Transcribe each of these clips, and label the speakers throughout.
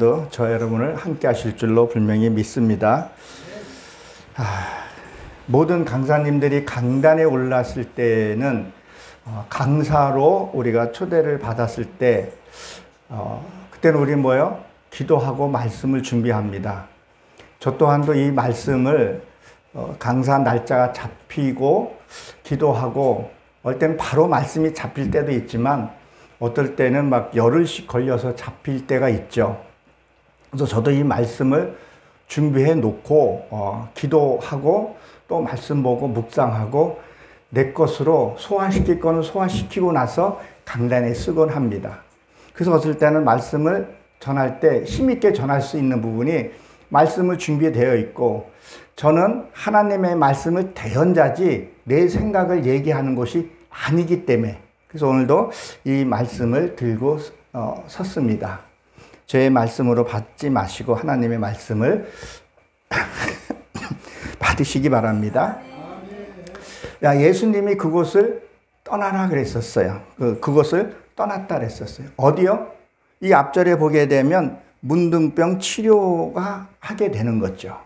Speaker 1: 오늘도 저 여러분을 함께 하실 줄로 분명히 믿습니다. 모든 강사님들이 강단에 올랐을 때는 강사로 우리가 초대를 받았을 때 그때는 우리 뭐요? 기도하고 말씀을 준비합니다. 저 또한도 이 말씀을 강사 날짜가 잡히고 기도하고 어떨 때는 바로 말씀이 잡힐 때도 있지만 어떨 때는 막 열흘씩 걸려서 잡힐 때가 있죠. 그래서 저도 이 말씀을 준비해 놓고 기도하고 또 말씀 보고 묵상하고 내 것으로 소화시킬 거는 소화시키고 나서 강단에 쓰곤 합니다. 그래서 어떨 때는 말씀을 전할 때 힘있게 전할 수 있는 부분이 말씀을 준비되어 있고 저는 하나님의 말씀을 대언자지 내 생각을 얘기하는 것이 아니기 때문에 그래서 오늘도 이 말씀을 들고 섰습니다. 제 말씀으로 받지 마시고 하나님의 말씀을 받으시기 바랍니다. 예수님이 그곳을 떠나라 그랬었어요. 그곳을 떠났다 그랬었어요. 어디요? 이 앞절에 보게 되면 문둥병 치료가 하게 되는 거죠.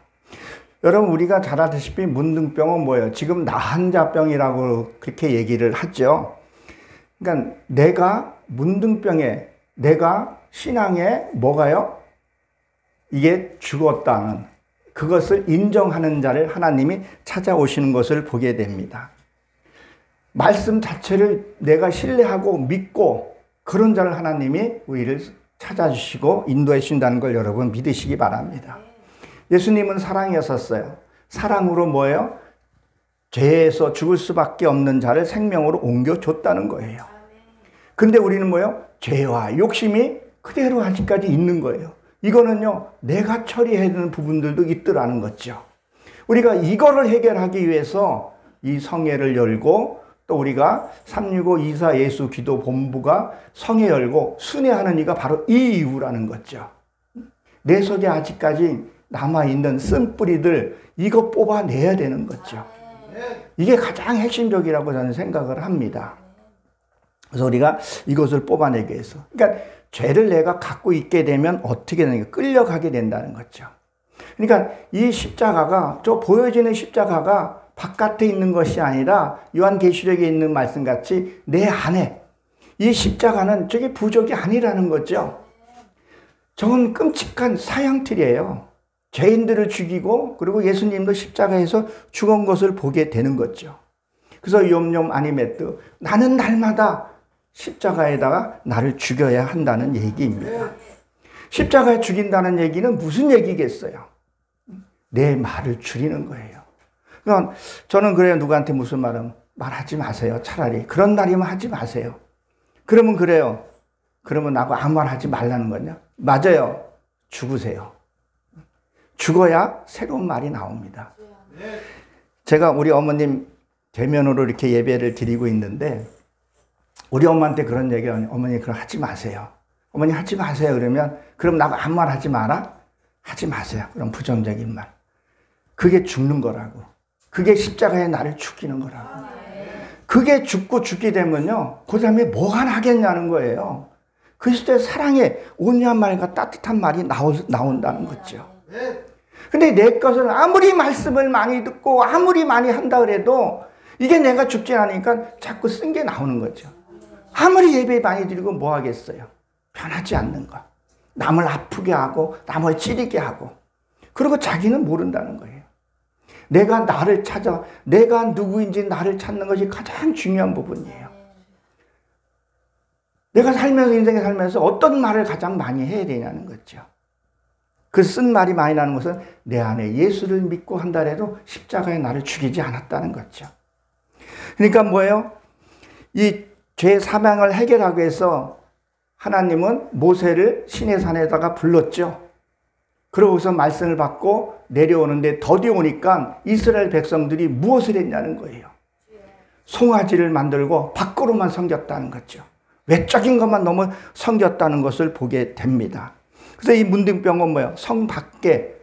Speaker 1: 여러분 우리가 잘 아시다시피 문둥병은 뭐예요? 지금 나한자병이라고 그렇게 얘기를 하죠. 그러니까 내가 문둥병에 내가 신앙에 뭐가요? 이게 죽었다는 그것을 인정하는 자를 하나님이 찾아오시는 것을 보게 됩니다. 말씀 자체를 내가 신뢰하고 믿고 그런 자를 하나님이 우리를 찾아주시고 인도해 주신다는 걸 여러분 믿으시기 바랍니다. 예수님은 사랑이었었어요. 사랑으로 뭐예요? 죄에서 죽을 수밖에 없는 자를 생명으로 옮겨줬다는 거예요. 근데 우리는 뭐예요? 죄와 욕심이 그대로 아직까지 있는 거예요. 이거는요, 내가 처리해야 되는 부분들도 있더라는 거죠. 우리가 이거를 해결하기 위해서 이 성회를 열고 또 우리가 36524 예수 기도 본부가 성회 열고 순회하는 이가 바로 이 이유라는 거죠. 내 속에 아직까지 남아있는 쓴뿌리들 이거 뽑아내야 되는 거죠. 이게 가장 핵심적이라고 저는 생각을 합니다. 그래서 우리가 이것을 뽑아내기 위해서. 그러니까 죄를 내가 갖고 있게 되면 어떻게 되는가? 끌려가게 된다는 거죠. 그러니까 이 십자가가, 저 보여지는 십자가가 바깥에 있는 것이 아니라 요한계시록에 있는 말씀같이 내 안에 이 십자가는 저게 부적이 아니라는 거죠. 저건 끔찍한 사형틀이에요. 죄인들을 죽이고 그리고 예수님도 십자가에서 죽은 것을 보게 되는 거죠. 그래서 욤욤 아니메뜨 나는 날마다 십자가에다가 나를 죽여야 한다는 얘기입니다. 십자가에 죽인다는 얘기는 무슨 얘기겠어요? 내 말을 줄이는 거예요. 그러니까 저는 그래요. 누구한테 무슨 말하지 마세요. 차라리 그런 날이면 하지 마세요. 그러면 그래요. 그러면 나하고 아무 말 하지 말라는 거냐? 맞아요. 죽으세요. 죽어야 새로운 말이 나옵니다. 제가 우리 어머님 대면으로 이렇게 예배를 드리고 있는데 우리 엄마한테 그런 얘기를 하니 어머니 그럼 하지 마세요. 어머니 하지 마세요. 그러면 그럼 나하고 아무 말 하지 마라? 하지 마세요. 그럼 부정적인 말. 그게 죽는 거라고. 그게 십자가에 나를 죽이는 거라고. 그게 죽고 죽게 되면요. 그 다음에 뭐가 나겠냐는 거예요. 그리스도의 사랑에 온유한 말과 따뜻한 말이 나온다는 거죠. 근데 내 것은 아무리 말씀을 많이 듣고 아무리 많이 한다 그래도 이게 내가 죽지 않으니까 자꾸 쓴 게 나오는 거죠. 아무리 예배 많이 드리고 뭐 하겠어요? 변하지 않는 거. 남을 아프게 하고 남을 찌르게 하고 그리고 자기는 모른다는 거예요. 내가 나를 찾아 내가 누구인지 나를 찾는 것이 가장 중요한 부분이에요. 내가 살면서 인생에 살면서 어떤 말을 가장 많이 해야 되냐는 거죠. 그 쓴 말이 많이 나는 것은 내 안에 예수를 믿고 한다 해도 십자가에 나를 죽이지 않았다는 거죠. 그러니까 뭐예요? 이 죄 사망을 해결하기 위해서 하나님은 모세를 시내산에다가 불렀죠. 그러고서 말씀을 받고 내려오는데 더디 오니까 이스라엘 백성들이 무엇을 했냐는 거예요. 송아지를 만들고 밖으로만 섬겼다는 거죠. 외적인 것만 너무 섬겼다는 것을 보게 됩니다. 그래서 이 문둥병은 뭐예요? 성 밖에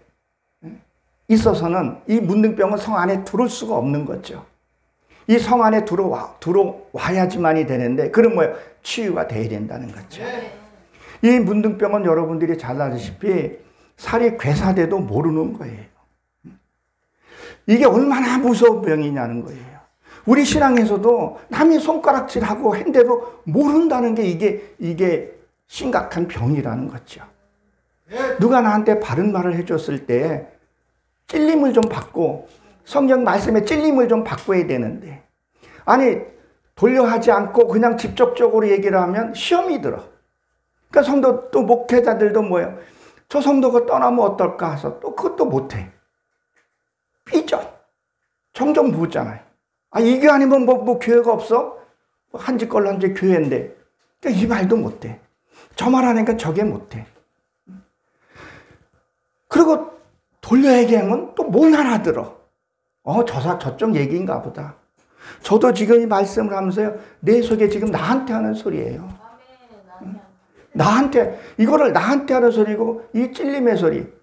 Speaker 1: 있어서는 이 문둥병은 성 안에 들어올 수가 없는 거죠. 이 성 안에 들어와야지만이 되는데 그럼 뭐예요? 치유가 돼야 된다는 거죠. 이 문둥병은 여러분들이 잘 아시다시피 살이 괴사돼도 모르는 거예요. 이게 얼마나 무서운 병이냐는 거예요. 우리 신앙에서도 남이 손가락질하고 했는데도 모른다는 게 이게 심각한 병이라는 거죠. 누가 나한테 바른 말을 해줬을 때 찔림을 좀 받고 성경 말씀에 찔림을 좀 바꿔야 되는데, 아니 돌려하지 않고 그냥 직접적으로 얘기를 하면 시험이 들어. 그러니까 성도 또 목회자들도 뭐예요? 저 성도가 떠나면 어떨까 해서 또 그것도 못해. 삐져. 정정 보잖아요. 아, 이 교회 아니면 뭐 교회가 없어? 한지 걸로 한지 교회인데. 그러니까 이 말도 못해. 저 말 하니까 저게 못해. 그리고 돌려 얘기하면 또 못 알아들어. 저쪽 얘기인가 보다. 저도 지금 이 말씀을 하면서요, 내 속에 지금 나한테 하는 소리예요. 이거를 나한테 하는 소리고, 이 찔림의 소리.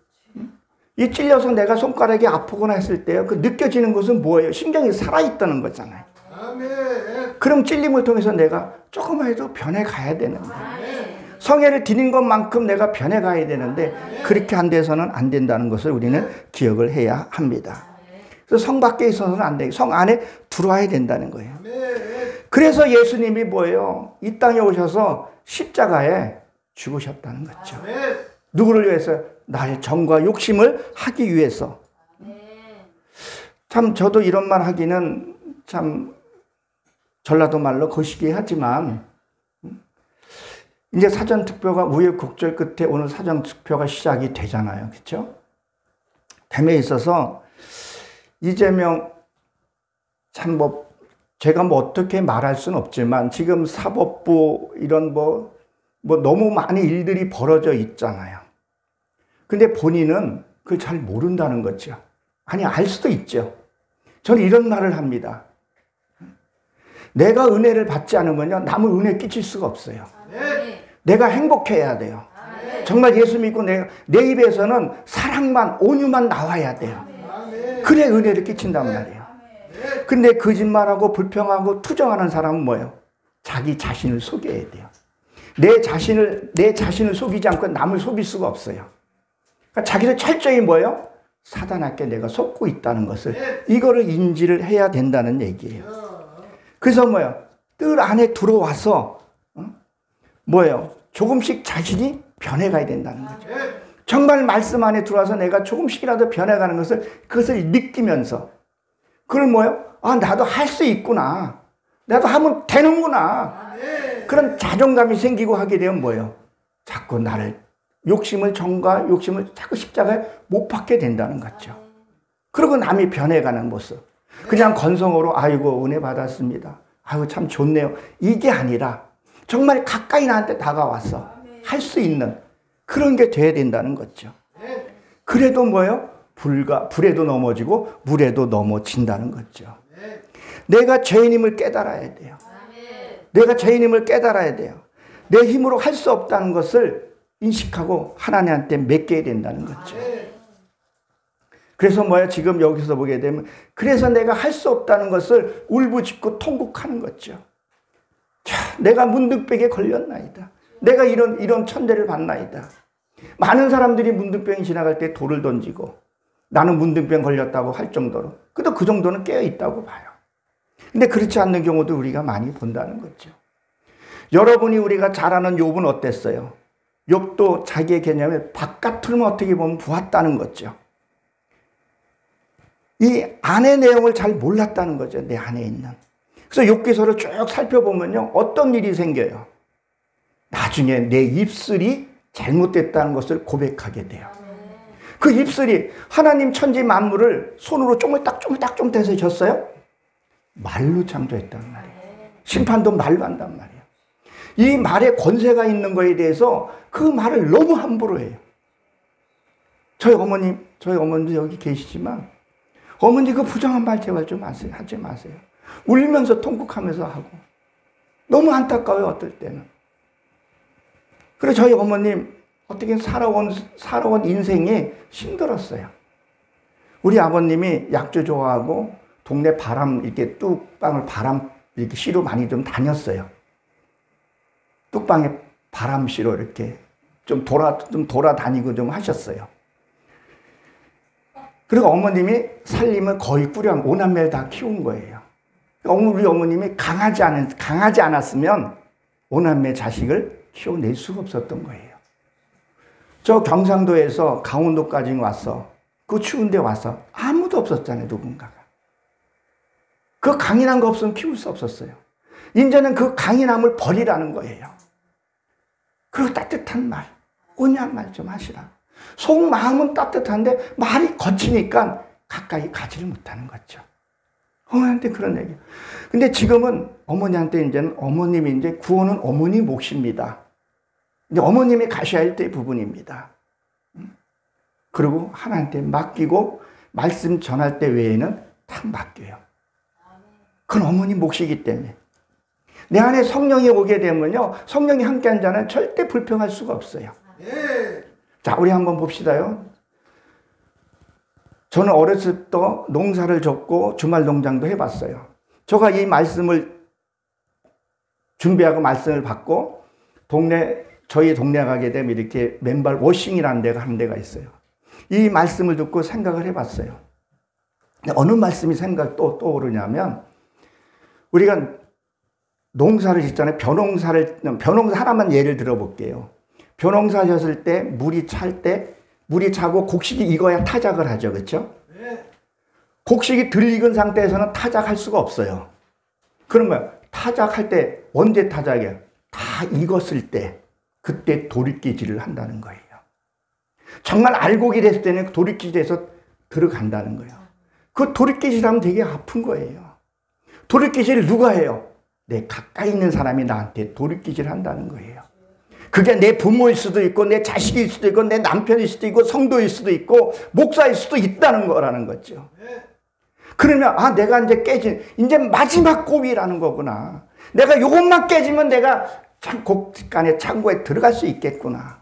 Speaker 1: 이 찔려서 내가 손가락이 아프거나 했을 때요, 그 느껴지는 것은 뭐예요? 신경이 살아있다는 거잖아요. 그럼 찔림을 통해서 내가 조금이라도 변해가야 되는데, 성애를 드린 것만큼 내가 변해가야 되는데, 그렇게 안 돼서는 안 된다는 것을 우리는 기억을 해야 합니다. 그래서 성 밖에 있어서는 안 되고 성 안에 들어와야 된다는 거예요. 그래서 예수님이 뭐예요? 이 땅에 오셔서 십자가에 죽으셨다는 거죠. 누구를 위해서? 나의 정과 욕심을 하기 위해서. 참 저도 이런 말 하기는 참 전라도 말로 거시기 하지만, 이제 사전투표가 우여곡절 끝에 오늘 사전투표가 시작이 되잖아요. 그렇죠? 됨에 있어서 이재명, 참 제가 어떻게 말할 수는 없지만 지금 사법부 이런 너무 많은 일들이 벌어져 있잖아요. 근데 본인은 그걸 잘 모른다는 거죠. 아니, 알 수도 있죠. 저는 이런 말을 합니다. 내가 은혜를 받지 않으면요, 남을 은혜 끼칠 수가 없어요. 내가 행복해야 돼요. 정말 예수 믿고 내 입에서는 사랑만, 온유만 나와야 돼요. 그래 은혜를 끼친단 말이에요. 근데 거짓말하고 불평하고 투정하는 사람은 뭐예요? 자기 자신을 속여야 돼요. 내 자신을 속이지 않고 남을 속일 수가 없어요. 그러니까 자기를 철저히 뭐예요? 사단에게 내가 속고 있다는 것을, 이거를 인지를 해야 된다는 얘기예요. 그래서 뭐예요? 뜰 안에 들어와서 뭐예요? 조금씩 자신이 변해가야 된다는 거죠. 정말 말씀 안에 들어와서 내가 조금씩이라도 변해가는 그것을 느끼면서, 그걸 뭐예요? 아, 나도 할 수 있구나. 나도 하면 되는구나. 그런 자존감이 생기고 하게 되면 뭐예요? 자꾸 나를, 정과 욕심을 자꾸 십자가에 못 박게 된다는 거죠. 그리고 남이 변해가는 모습. 그냥 건성으로 아이고 은혜 받았습니다. 아이고 참 좋네요. 이게 아니라 정말 가까이 나한테 다가와서 할 수 있는 그런 게 돼야 된다는 거죠. 그래도 뭐예요? 불에도 넘어지고 물에도 넘어진다는 거죠. 내가 죄인임을 깨달아야 돼요. 내가 죄인임을 깨달아야 돼요. 내 힘으로 할 수 없다는 것을 인식하고 하나님한테 맡겨야 된다는 거죠. 그래서 뭐야? 지금 여기서 보게 되면, 그래서 내가 할 수 없다는 것을 울부짖고 통곡하는 거죠. 자, 내가 문둥병에 걸렸나이다. 내가 이런 천대를 받나이다. 많은 사람들이 문둥병이 지나갈 때 돌을 던지고 나는 문둥병 걸렸다고 할 정도로, 그래도 그 정도는 깨어있다고 봐요. 근데 그렇지 않는 경우도 우리가 많이 본다는 거죠. 여러분이 우리가 잘 아는 욥은 어땠어요? 욥도 자기의 개념을 바깥으로만 어떻게 보면 보았다는 거죠. 이 안의 내용을 잘 몰랐다는 거죠. 내 안에 있는. 그래서 욥기서를 쭉 살펴보면요, 어떤 일이 생겨요? 나중에 내 입술이 잘못됐다는 것을 고백하게 돼요. 그 입술이 하나님 천지 만물을 손으로 쪼물딱 해서 졌어요? 말로 창조했단 말이에요. 심판도 말로 한단 말이에요. 이 말에 권세가 있는 거에 대해서 그 말을 너무 함부로 해요. 저희 어머니도 여기 계시지만, 어머니 그 부정한 말 제발 좀 하지 마세요. 울면서 통곡하면서 하고. 너무 안타까워요, 어떨 때는. 그래서 저희 어머님 어떻게 살아온 인생이 힘들었어요. 우리 아버님이 약주 좋아하고 동네 이렇게 뚝방을 이렇게 씨로 많이 좀 다녔어요. 뚝방에 바람 씨로 이렇게 좀 돌아다니고 좀 하셨어요. 그리고 어머님이 살림을 거의 꾸려 5남매를 다 키운 거예요. 우리 어머님이 강하지 않았으면 5남매 자식을 키워낼 수가 없었던 거예요. 저 경상도에서 강원도까지 와서 그 추운 데 와서 아무도 없었잖아요. 누군가가. 그 강인한 거 없으면 키울 수 없었어요. 이제는 그 강인함을 버리라는 거예요. 그리고 따뜻한 말, 온유한 말 좀 하시라. 속마음은 따뜻한데 말이 거치니까 가까이 가지를 못하는 거죠. 어머니한테 그런 얘기. 근데 지금은 어머니한테 이제는 어머님이 이제 구원은 어머니 몫입니다. 이제 어머님이 가셔야 할 때 부분입니다. 그리고 하나님한테 맡기고 말씀 전할 때 외에는 다 맡겨요. 그건 어머니 몫이기 때문에. 내 안에 성령이 오게 되면요, 성령이 함께한 자는 절대 불평할 수가 없어요. 자, 우리 한번 봅시다요. 저는 어렸을 때 농사를 졌고 주말 농장도 해봤어요. 제가 이 말씀을 준비하고 말씀을 받고 저희 동네 가게 되면 이렇게 맨발 워싱이라는 데가 한 데가 있어요. 이 말씀을 듣고 생각을 해봤어요. 어느 말씀이 떠오르냐면, 우리가 농사를 짓잖아요. 벼농사 하나만 예를 들어볼게요. 벼농사 졌을 때 물이 차고 곡식이 익어야 타작을 하죠. 그렇죠? 네. 곡식이 덜 익은 상태에서는 타작할 수가 없어요. 그러면 타작할 때 언제 타작이에요? 다 익었을 때, 그때 돌이키질을 한다는 거예요. 정말 알곡이 됐을 때는 돌이키질에서 들어간다는 거예요. 그 돌이키질하면 되게 아픈 거예요. 돌이키질을 누가 해요? 내 가까이 있는 사람이 나한테 돌이키질 한다는 거예요. 그게 내 부모일 수도 있고, 내 자식일 수도 있고, 내 남편일 수도 있고, 성도일 수도 있고, 목사일 수도 있다는 거라는 거죠. 그러면 내가 이제 마지막 고비라는 거구나. 내가 요것만 깨지면 내가 곡간의 창고에 들어갈 수 있겠구나.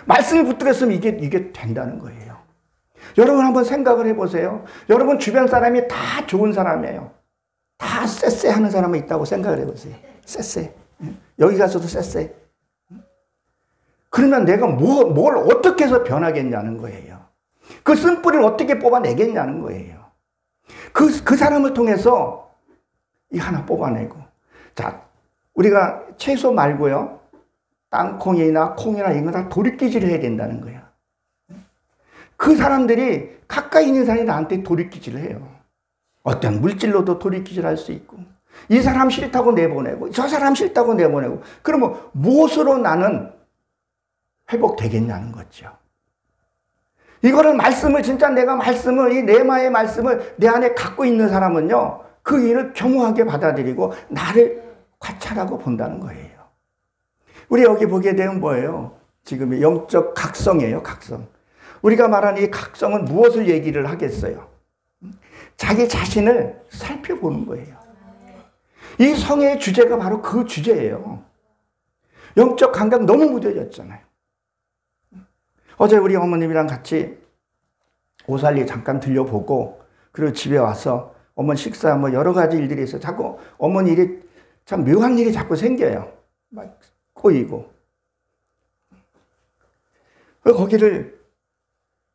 Speaker 1: 말씀을 붙들었으면 이게 된다는 거예요. 여러분 한번 생각을 해보세요. 여러분 주변 사람이 다 좋은 사람이에요. 다 쎄쎄 하는 사람이 있다고 생각을 해보세요. 쎄쎄. 여기 가서도 쎄쎄. 그러면 내가 뭘 어떻게 해서 변하겠냐는 거예요. 그 쓴뿌리를 어떻게 뽑아내겠냐는 거예요. 그 사람을 통해서 이 하나 뽑아내고. 자, 우리가 채소 말고요, 땅콩이나 콩이나 이런 거 다 돌이키질을 해야 된다는 거예요. 그 사람들이 가까이 있는 사람이 나한테 돌이키질을 해요. 어떤 물질로도 돌이키질 할 수 있고, 이 사람 싫다고 내보내고, 저 사람 싫다고 내보내고, 그러면 무엇으로 나는 회복되겠냐는 거죠. 이거를 말씀을 진짜 내가 이 레마의 말씀을 내 안에 갖고 있는 사람은요, 그 일을 겸허하게 받아들이고 나를 관찰하고 본다는 거예요. 우리 여기 보게 되면 뭐예요? 지금 영적 각성이에요, 각성. 우리가 말하는 이 각성은 무엇을 얘기를 하겠어요? 자기 자신을 살펴보는 거예요. 이 성의 주제가 바로 그 주제예요. 영적 감각 너무 무뎌졌잖아요. 어제 우리 어머님이랑 같이 오살리 잠깐 들려보고, 그리고 집에 와서 어머니 식사 뭐 여러 가지 일들이 있어요. 자꾸 어머니 일이 참 묘한 일이 자꾸 생겨요. 막 꼬이고. 거기를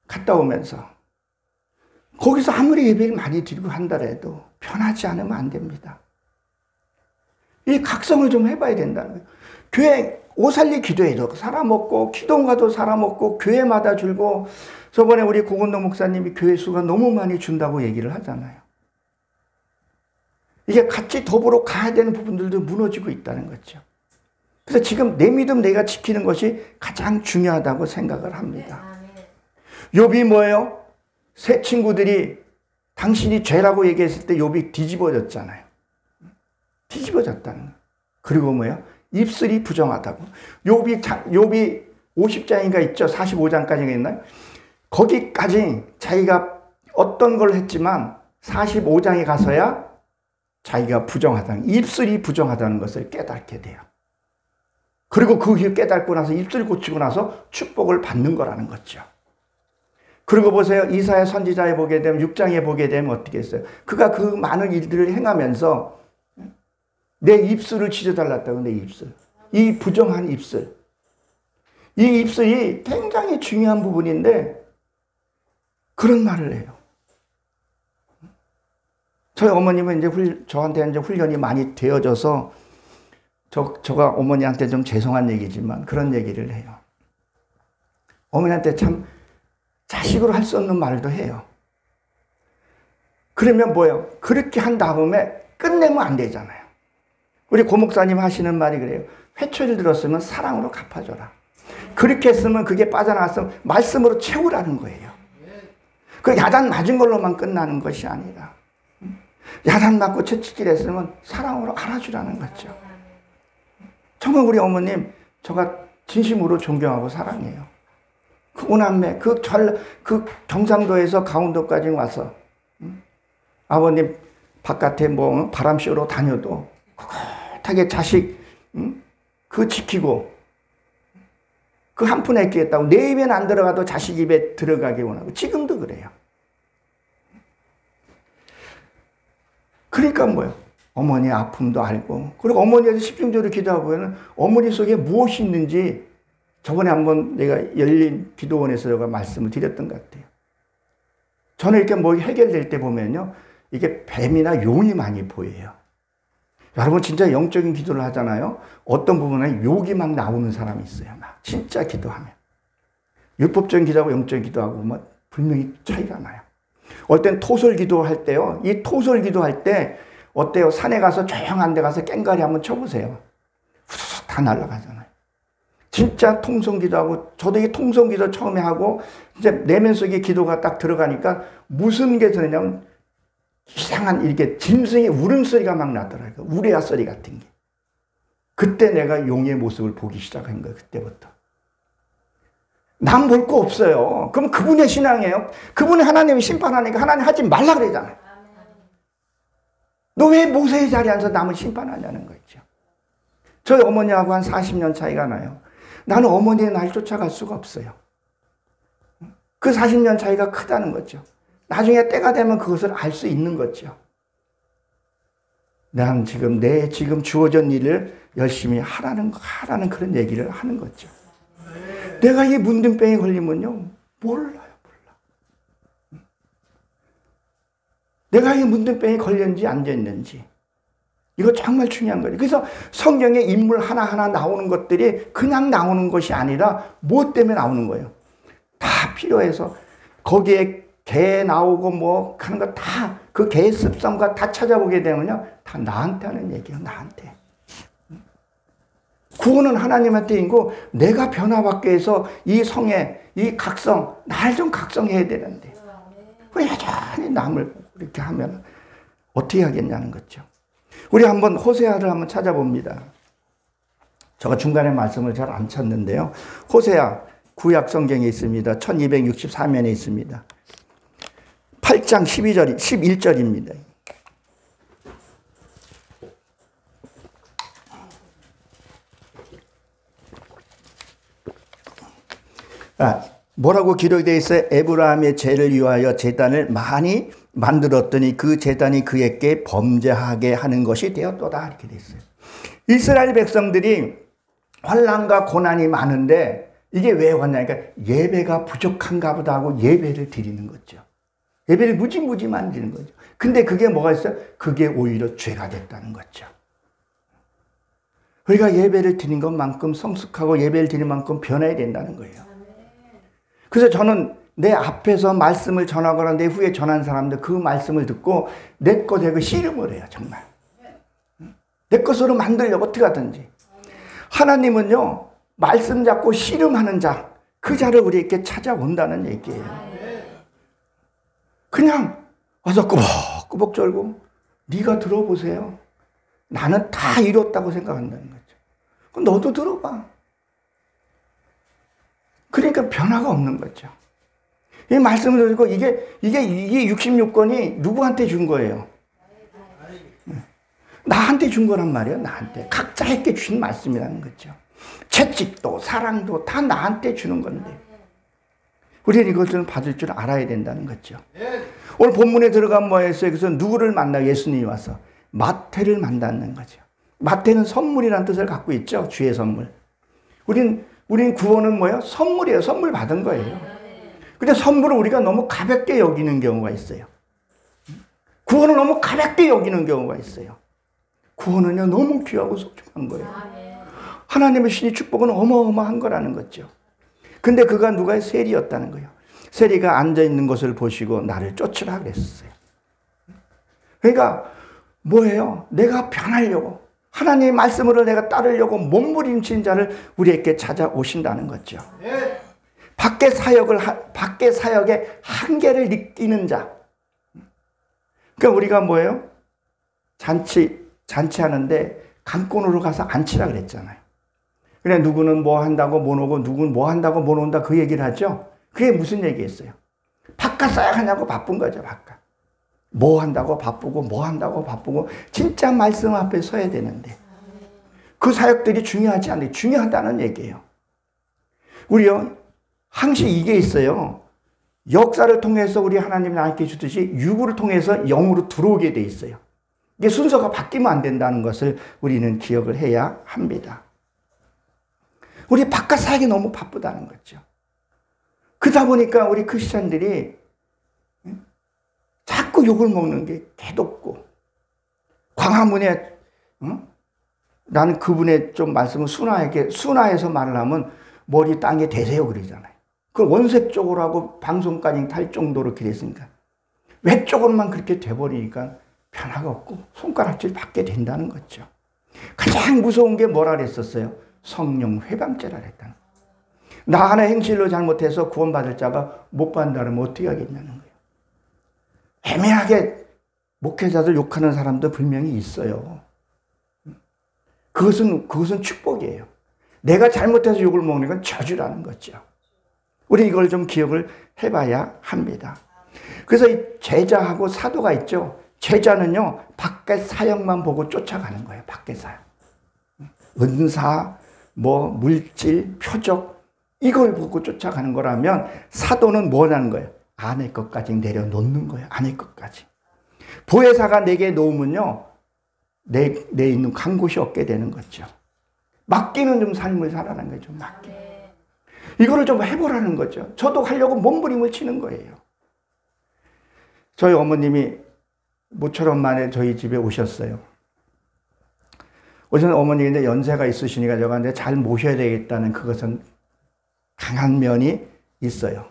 Speaker 1: 갔다 오면서 거기서 아무리 예배를 많이 드리고 한다래도 변하지 않으면 안 됩니다. 이 각성을 좀 해봐야 된다는 거예요. 교회 오살리 기도회도 사람 없고, 기도원가도 사람 없고, 교회마다 줄고, 저번에 우리 고건도 목사님이 교회 수가 너무 많이 준다고 얘기를 하잖아요. 이게 같이 더불어 가야 되는 부분들도 무너지고 있다는 거죠. 그래서 지금 내 믿음 내가 지키는 것이 가장 중요하다고 생각을 합니다. 욥이 뭐예요? 새 친구들이 당신이 죄라고 얘기했을 때 욥이 뒤집어졌잖아요. 뒤집어졌다는 거예요. 그리고 뭐예요? 입술이 부정하다고. 욥이 50장인가 있죠? 45장까지가 있나요? 거기까지 자기가 어떤 걸 했지만 45장에 가서야 자기가 부정하다는, 입술이 부정하다는 것을 깨닫게 돼요. 그리고 그 후에 깨닫고 나서 입술 고치고 나서 축복을 받는 거라는 거죠. 그리고 보세요. 이사야 선지자에 보게 되면 6장에 보게 되면 어떻게 했어요? 그가 그 많은 일들을 행하면서 내 입술을 지져달랐다고. 내 입술. 이 부정한 입술. 이 입술이 굉장히 중요한 부분인데 그런 말을 해요. 저희 어머님은 이제 저한테 이제 훈련이 많이 되어져서 저가 어머니한테 좀 죄송한 얘기지만 그런 얘기를 해요. 어머니한테 참 자식으로 할 수 없는 말도 해요. 그러면 뭐예요? 그렇게 한 다음에 끝내면 안 되잖아요. 우리 고목사님 하시는 말이 그래요. 회초리를 들었으면 사랑으로 갚아줘라. 그렇게 했으면 그게 빠져나갔으면 말씀으로 채우라는 거예요. 그 야단 맞은 걸로만 끝나는 것이 아니라 야단 맞고 채찍질 했으면 사랑으로 알아주라는 거죠. 정말 우리 어머님 저가 진심으로 존경하고 사랑해요. 그 오남매 그 경상도에서 강원도까지 와서 아버님 바깥에 뭐 바람 쐬러 다녀도 꿋꿋하게 자식 그 지키고 그 한 푼 아끼겠다고 내 입에는 안 들어가도 자식 입에 들어가기 원하고 지금도 그래요. 그러니까 뭐예요? 어머니의 아픔도 알고 그리고 어머니에서 집중적으로 기도하고 보면 어머니 속에 무엇이 있는지 저번에 한번 내가 열린 기도원에서 제가 말씀을 드렸던 것 같아요. 저는 이렇게 뭐 해결될 때 보면요. 이게 뱀이나 용이 많이 보여요. 여러분 진짜 영적인 기도를 하잖아요. 어떤 부분에 욕이 막 나오는 사람이 있어요. 막 진짜 기도하면. 율법적인 기도하고 영적인 기도하고 뭐 분명히 차이가 나요. 어떨 땐 토설 기도할 때요. 이 토설 기도할 때 어때요? 산에 가서 조용한 데 가서 깽가리 한번 쳐보세요. 후두둑 다 날아가잖아요. 진짜 통성기도하고 저도 이 통성기도 처음에 하고 이제 내면 속에 기도가 딱 들어가니까 무슨 게 들으냐면 이상한 이렇게 짐승의 울음소리가 막 나더라고요. 우레아 소리 같은 게. 그때 내가 용의 모습을 보기 시작한 거예요. 그때부터. 남 볼 거 없어요. 그럼 그분의 신앙이에요. 그분이 하나님이 심판하니까 하나님 하지 말라 그러잖아요. 너 왜 모세의 자리에 앉아서 남을 심판하냐는 거죠. 저희 어머니하고 한 40년 차이가 나요. 나는 어머니의 날 쫓아갈 수가 없어요. 그 40년 차이가 크다는 거죠. 나중에 때가 되면 그것을 알 수 있는 거죠. 난 지금 지금 주어진 일을 열심히 하라는 그런 얘기를 하는 거죠. 내가 이 문둥병에 걸리면요, 몰라요. 내가 이 문둥병에 걸렸는지 앉아있는지. 이거 정말 중요한 거예요. 그래서 성경에 인물 하나하나 나오는 것들이 그냥 나오는 것이 아니라 무엇 때문에 나오는 거예요. 다 필요해서 거기에 개 나오고 뭐 하는 거 다 그 개의 습성과 다 찾아보게 되면요. 다 나한테 하는 얘기예요. 나한테. 구원은 하나님한테 있고 내가 변화받기 위해서 이 성에 이 각성 날 좀 각성해야 되는데 왜 여전히 남을 이렇게 하면 어떻게 하겠냐는 거죠. 우리 한번 호세아를 한번 찾아봅니다. 제가 중간에 말씀을 잘 안 찾는데요. 호세아 구약 성경에 있습니다. 1264면에 있습니다. 8장 11절입니다. 뭐라고 기록이 되어 있어요? 에브라함의 죄를 위하여 제단을 많이 만들었더니 그 제단이 그에게 범죄하게 하는 것이 되었도다. 이렇게 되어 있어요. 이스라엘 백성들이 환난과 고난이 많은데 이게 왜 왔냐니까 예배가 부족한가 보다 하고 예배를 드리는 거죠. 예배를 무지무지만 드리는 거죠. 근데 그게 뭐가 있어요? 그게 오히려 죄가 됐다는 거죠. 우리가 예배를 드리는 것만큼 성숙하고 예배를 드리는 만큼 변해야 된다는 거예요. 그래서 저는 내 앞에서 말씀을 전하거나 내 후에 전한 사람들 그 말씀을 듣고 내 거 되고 씨름을 해요. 정말. 내 것으로 만들려고 어떻게 하든지. 하나님은요. 말씀 잡고 씨름하는 자, 그 자를 우리에게 찾아온다는 얘기예요. 그냥 와서 꾸벅꾸벅 절고 네가 들어보세요. 나는 다 이뤘다고 생각한다는 거죠. 그럼 너도 들어봐. 그러니까 변화가 없는 거죠. 이 말씀을 드리고 이게 66권이 누구한테 준 거예요? 나한테 준 거란 말이에요. 나한테. 각자에게 준 말씀이라는 거죠. 채찍도 사랑도 다 나한테 주는 건데 우리는 이것을 받을 줄 알아야 된다는 거죠. 오늘 본문에 들어가면 뭐였어요? 그래서 누구를 만나 예수님이 와서 마태를 만나는 거죠. 마태는 선물이라는 뜻을 갖고 있죠. 주의 선물. 우린 우린 구원은 뭐예요? 선물이에요. 선물 받은 거예요. 근데 선물을 우리가 너무 가볍게 여기는 경우가 있어요. 구원을 너무 가볍게 여기는 경우가 있어요. 구원은요, 너무 귀하고 소중한 거예요. 하나님의 신의 축복은 어마어마한 거라는 거죠. 근데 그가 누가의 세리였다는 거예요. 세리가 앉아있는 것을 보시고 나를 쫓으라 그랬어요. 그러니까 뭐예요? 내가 변하려고, 하나님의 말씀으로 내가 따르려고 몸부림친 자를 우리에게 찾아오신다는 거죠. 밖의 사역의 한계를 느끼는 자. 그러니까 우리가 뭐예요? 잔치하는데 강권으로 가서 앉히라 그랬잖아요. 그래, 누구는 뭐 한다고 못 오고, 누구는 뭐 한다고 못 온다, 그 얘기를 하죠. 그게 무슨 얘기였어요? 바깥 사역하냐고 바쁜 거죠, 바깥. 뭐 한다고 바쁘고, 뭐 한다고 바쁘고, 진짜 말씀 앞에 서야 되는데. 그 사역들이 중요하지 않아요. 중요하다는 얘기예요. 우리요, 항상 이게 있어요. 역사를 통해서 우리 하나님이 나에게 주듯이 유구를 통해서 영으로 들어오게 돼 있어요. 이게 순서가 바뀌면 안 된다는 것을 우리는 기억을 해야 합니다. 우리 바깥 사역이 너무 바쁘다는 거죠. 그러다 보니까 우리 크리스찬들이 자꾸 욕을 먹는 게 개덥고, 광화문에 나는 그분의 좀 말씀을 순화해서 말을 하면 머리 땅에 대세요 그러잖아요. 그걸 원색적으로 하고 방송까지 탈 정도로 그랬으니까 외적으로만 그렇게 돼버리니까 변화가 없고 손가락질 받게 된다는 거죠. 가장 무서운 게 뭐라 그랬었어요? 성령 회방죄라 그랬다는 거예요. 나 하나 행실로 잘못해서 구원받을 자가 못 받는다면 어떻게 하겠냐는 거예요. 애매하게 목회자들 욕하는 사람도 분명히 있어요. 그것은 축복이에요. 내가 잘못해서 욕을 먹는 건 저주라는 거죠. 우리 이걸 좀 기억을 해봐야 합니다. 그래서 이 제자하고 사도가 있죠. 제자는요, 밖의 사역만 보고 쫓아가는 거예요. 밖의 사역. 은사, 물질, 표적, 이걸 보고 쫓아가는 거라면 사도는 뭐라는 거예요? 안의 것까지 내려놓는 거예요. 안의 것까지. 보혜사가 내게 놓으면요, 내 있는 간 곳이 없게 되는 거죠. 맡기는 좀 삶을 살아가는 거죠. 맡기는. 이거를 좀 해보라는 거죠. 저도 하려고 몸부림을 치는 거예요. 저희 어머님이 모처럼 만에 저희 집에 오셨어요. 오셔서 어머니가 연세가 있으시니까 제가 이제 잘 모셔야 되겠다는 그것은 강한 면이 있어요.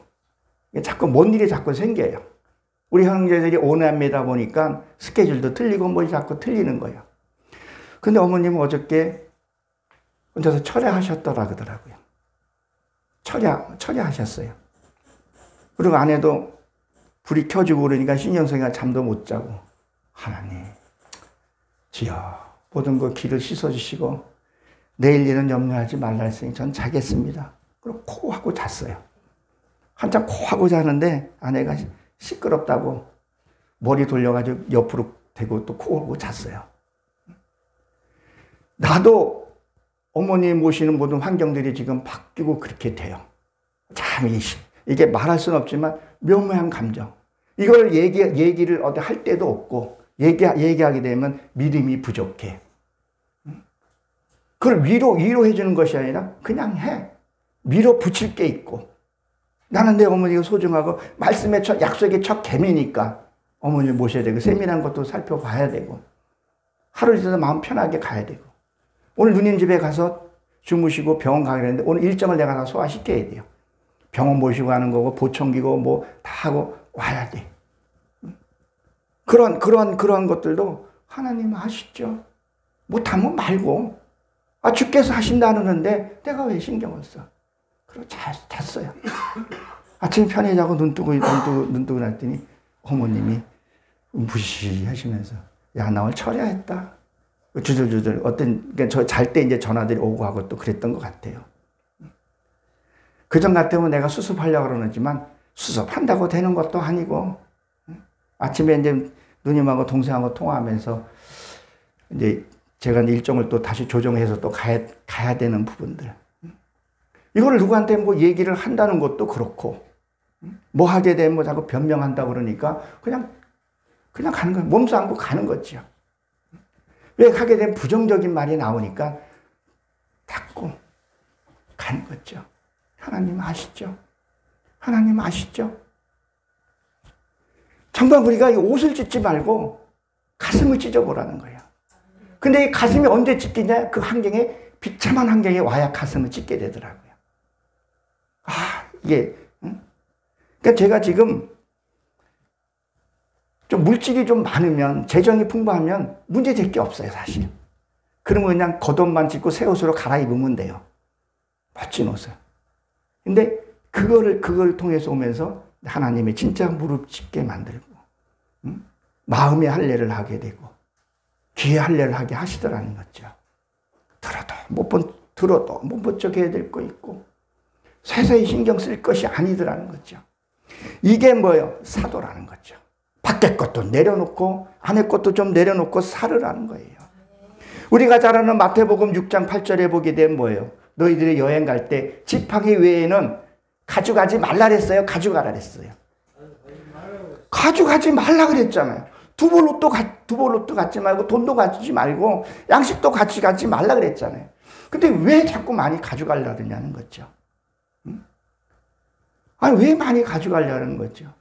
Speaker 1: 자꾸 뭔 일이 자꾸 생겨요. 우리 형제들이 오남매다 보니까 스케줄도 틀리고 뭐 자꾸 틀리는 거예요. 근데 어머님은 어저께 혼자서 철야하셨더라 그러더라고요. 철야하셨어요. 그리고 아내도 불이 켜지고 그러니까 신경성이가 잠도 못 자고, 하나님, 주여, 모든 거 길을 씻어주시고 내일 일은 염려하지 말라 했으니 전 자겠습니다. 그리고 코 하고 잤어요. 한참 코 하고 자는데 아내가 시끄럽다고 머리 돌려가지고 옆으로 대고 또 코 하고 잤어요. 나도 어머니 모시는 모든 환경들이 지금 바뀌고 그렇게 돼요. 참 이게 말할 수는 없지만 묘묘한 감정. 이걸 얘기를 어디 할 때도 없고 얘기하게 되면 믿음이 부족해. 그걸 위로해 주는 것이 아니라 그냥 해. 밀어붙일 게 있고. 나는 내 어머니가 소중하고 말씀의 약속의 첫 개미니까 어머니를 모셔야 되고 세밀한 것도 살펴봐야 되고 하루 있어서 마음 편하게 가야 되고 오늘 누님 집에 가서 주무시고 병원 가게 되는데 오늘 일정을 내가 다 소화시켜야 돼요. 병원 모시고 가는 거고 보청기고 뭐 다 하고 와야 돼. 그런 것들도 하나님 하시죠. 못하면 말고. 주께서 하신다는데 내가 왜 신경을 써? 그리고 잤어요. 아침에 편히 자고 눈 뜨고 났더니 어머님이 무시 하시면서 야, 나 오늘 철야했다. 주절주절 그러니까 저 잘 때 이제 전화들이 오고 하고 또 그랬던 것 같아요. 그전 같으면 내가 수습하려고 그러지만 수습한다고 되는 것도 아니고 아침에 이제 누님하고 동생하고 통화하면서 이제 제가 일정을 또 다시 조정해서 또 가야 되는 부분들. 이거를 누구한테 뭐 얘기를 한다는 것도 그렇고 뭐 하게 되면 뭐 자꾸 변명한다고 그러니까 그냥 가는 거예요. 몸싸움고 가는 거죠. 왜 하게 되면 부정적인 말이 나오니까 자꾸 아는 거죠. 하나님 아시죠? 하나님 아시죠? 정말 우리가 이 옷을 찢지 말고 가슴을 찢어보라는 거예요. 근데 이 가슴이 언제 찢기냐? 그 환경에, 비참한 환경에 와야 가슴을 찢게 되더라고요. 이게, 응? 그러니까 제가 지금 좀 물질이 좀 많으면, 재정이 풍부하면 문제될 게 없어요, 사실. 그러면 그냥 겉옷만 찢고 새 옷으로 갈아입으면 돼요. 멋진 옷을. 근데 그걸 통해서 오면서 하나님의 진짜 무릎 찢게 만들고, 응? 마음의 할례를 하게 되고, 귀의 할례를 하게 하시더라는 거죠. 들어도 못 본 척 해야 될 거 있고, 세세히 신경 쓸 것이 아니더라는 거죠. 이게 뭐예요? 사도라는 거죠. 밖에 것도 내려놓고 안에 것도 좀 내려놓고 살으라는 거예요. 우리가 잘 아는 마태복음 6장 8절에 보게 되면 뭐예요? 너희들이 여행 갈 때 지팡이 외에는 가져가지 말라 그랬어요? 가져가라 그랬어요? 가져가지 말라 그랬잖아요. 두 볼롯도 갖지 말고, 돈도 가지지 말고, 양식도 같이 갖지 말라 그랬잖아요. 근데 왜 자꾸 많이 가져가려고 그러냐는 거죠. 응? 왜 많이 가져가려는 거죠?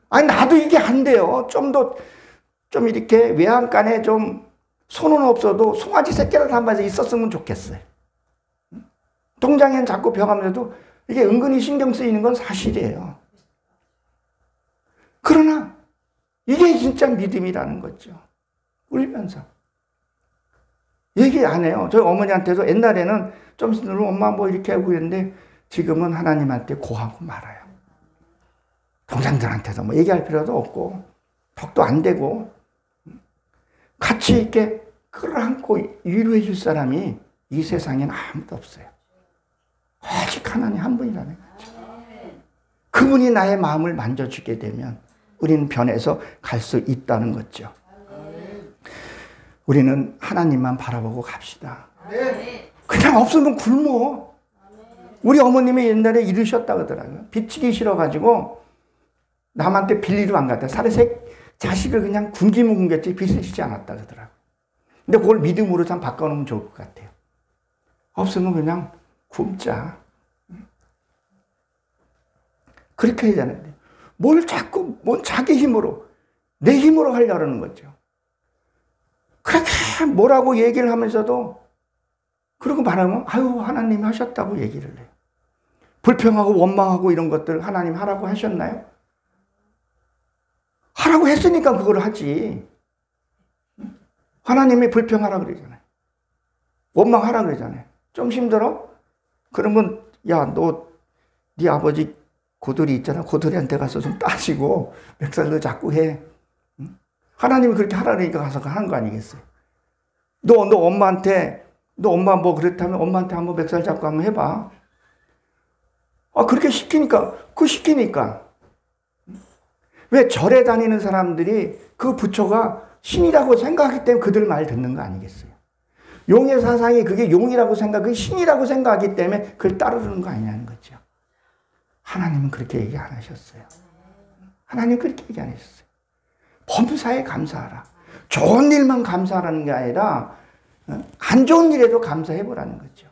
Speaker 1: 나도 이게 안 돼요. 좀 이렇게 외양간에 좀 손은 없어도 송아지 새끼라도 한 마리 있었으면 좋겠어요. 동장에는 자꾸 벼가면서도 이게 은근히 신경 쓰이는 건 사실이에요. 그러나 이게 진짜 믿음이라는 거죠. 울면서. 얘기 안 해요. 저희 어머니한테도 옛날에는 좀 있으면 엄마 뭐 이렇게 하고 있는데 지금은 하나님한테 고하고 말아요. 동장들한테도 뭐 얘기할 필요도 없고, 덕도 안 되고, 같이 이렇게 끌어안고 위로해 줄 사람이 이 세상엔 아무도 없어요. 오직 하나님 한 분이라는 거죠. 그분이 나의 마음을 만져주게 되면 우리는 변해서 갈 수 있다는 거죠. 우리는 하나님만 바라보고 갑시다. 그냥 없으면 굶어. 우리 어머님이 옛날에 이러셨다고 하더라고요. 빚지기 싫어가지고 남한테 빌리러 안 갔다. 자식을 그냥 굶기면 굶겼지 빚을 지지 않았다고 하더라고요. 근데 그걸 믿음으로 참 바꿔놓으면 좋을 것 같아요. 없으면 그냥 굶자. 그렇게 해야 되는데 뭘 자꾸 자기 힘으로, 내 힘으로 하려는 거죠. 그렇게 뭐라고 얘기를 하면서도, 그러고 말하면 하나님이 하셨다고 얘기를 해요. 불평하고 원망하고 이런 것들 하나님 하라고 하셨나요? 하라고 했으니까 그걸 하지. 하나님이 불평하라 그러잖아요. 원망하라 그러잖아요. 좀 힘들어? 그러면 야, 너 네 아버지 고돌이 있잖아. 고돌이한테 가서 좀 따지고 멱살도 잡고 해. 하나님이 그렇게 하라니까 가서 하는 거 아니겠어요? 너 엄마 뭐 그렇다면 엄마한테 한번 멱살 잡고 한번 해봐. 그렇게 시키니까. 왜 절에 다니는 사람들이 그 부처가 신이라고 생각하기 때문에 그들 말 듣는 거 아니겠어요? 용의 사상이 그게 용이라고 그게 신이라고 생각하기 때문에 그걸 따르는 거 아니냐는 거죠. 하나님은 그렇게 얘기 안 하셨어요. 하나님 그렇게 얘기 안 하셨어요. 범사에 감사하라. 좋은 일만 감사하라는 게 아니라 안 좋은 일에도 감사해보라는 거죠.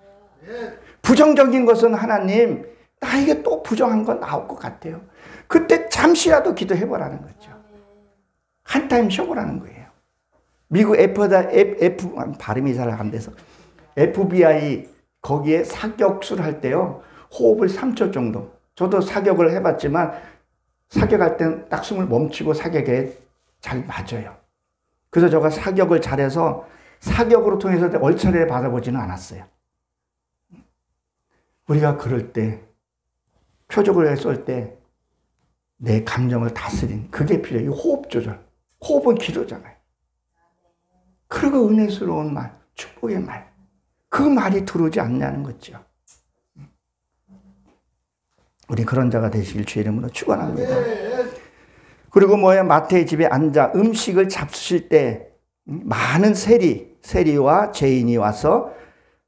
Speaker 1: 부정적인 것은 하나님, 나에게 또 부정한 건 나올 것 같아요. 그때 잠시라도 기도해보라는 거죠. 한 타임 쉬어보라는 거예요. 미국 발음이 잘 안 돼서 FBI 거기에 사격수를 할 때요, 호흡을 3초 정도. 저도 사격을 해봤지만 사격할 때는 딱 숨을 멈추고 사격에 잘 맞아요. 그래서 제가 사격을 잘해서 사격으로 통해서 얼차례 받아보지는 않았어요. 우리가 그럴 때, 표적을 쏠 때 내 감정을 다스린 그게 필요해요. 호흡 조절. 호흡은 기도잖아요. 그리고 은혜스러운 말, 축복의 말. 그 말이 들어오지 않냐는 거죠. 우리 그런 자가 되시길 주의 이름으로 축원합니다. 그리고 마태의 집에 앉아 음식을 잡수실 때 많은 세리와 죄인이 와서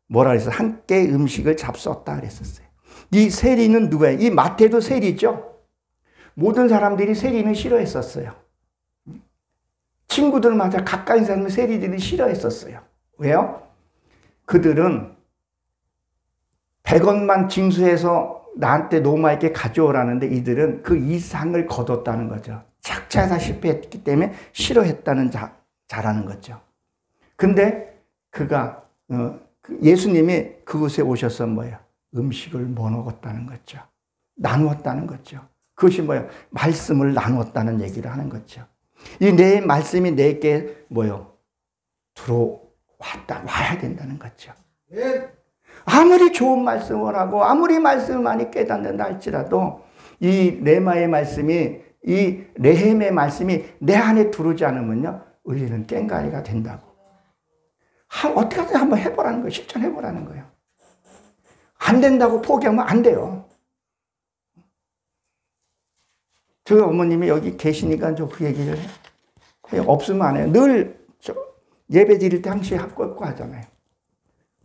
Speaker 1: 뭐라 그랬어요? 함께 음식을 잡수었다 그랬었어요. 이 세리는 누구예요? 이 마태도 세리죠. 모든 사람들이 세리는 싫어했었어요. 친구들마다 가까이 사는 세리들이 싫어했었어요. 왜요? 그들은 100원만 징수해서 나한테 노마에게 가져오라는데 이들은 그 이상을 거뒀다는 거죠. 착취하다 실패했기 때문에 싫어했다는 자라는 거죠. 근데 그가 예수님이 그곳에 오셔서 뭐예요? 음식을 먹었다는 거죠. 나누었다는 거죠. 그것이 뭐예요? 말씀을 나누었다는 얘기를 하는 거죠. 이 내 말씀이 내게 뭐예요? 와야 된다는 거죠. 아무리 좋은 말씀을 하고 아무리 말씀을 많이 깨닫는다 할지라도 이 레마의 말씀이, 이 레헴의 말씀이 내 안에 들어오지 않으면요, 의리는 깽가리가 된다고. 어떻게 하든 한번 해보라는 거예요. 실천해보라는 거예요. 안 된다고 포기하면 안 돼요. 저희 어머님이 여기 계시니까 좀 그 얘기를 해요. 없으면 안 해요. 늘 예배 드릴 때 항시 합고 하잖아요.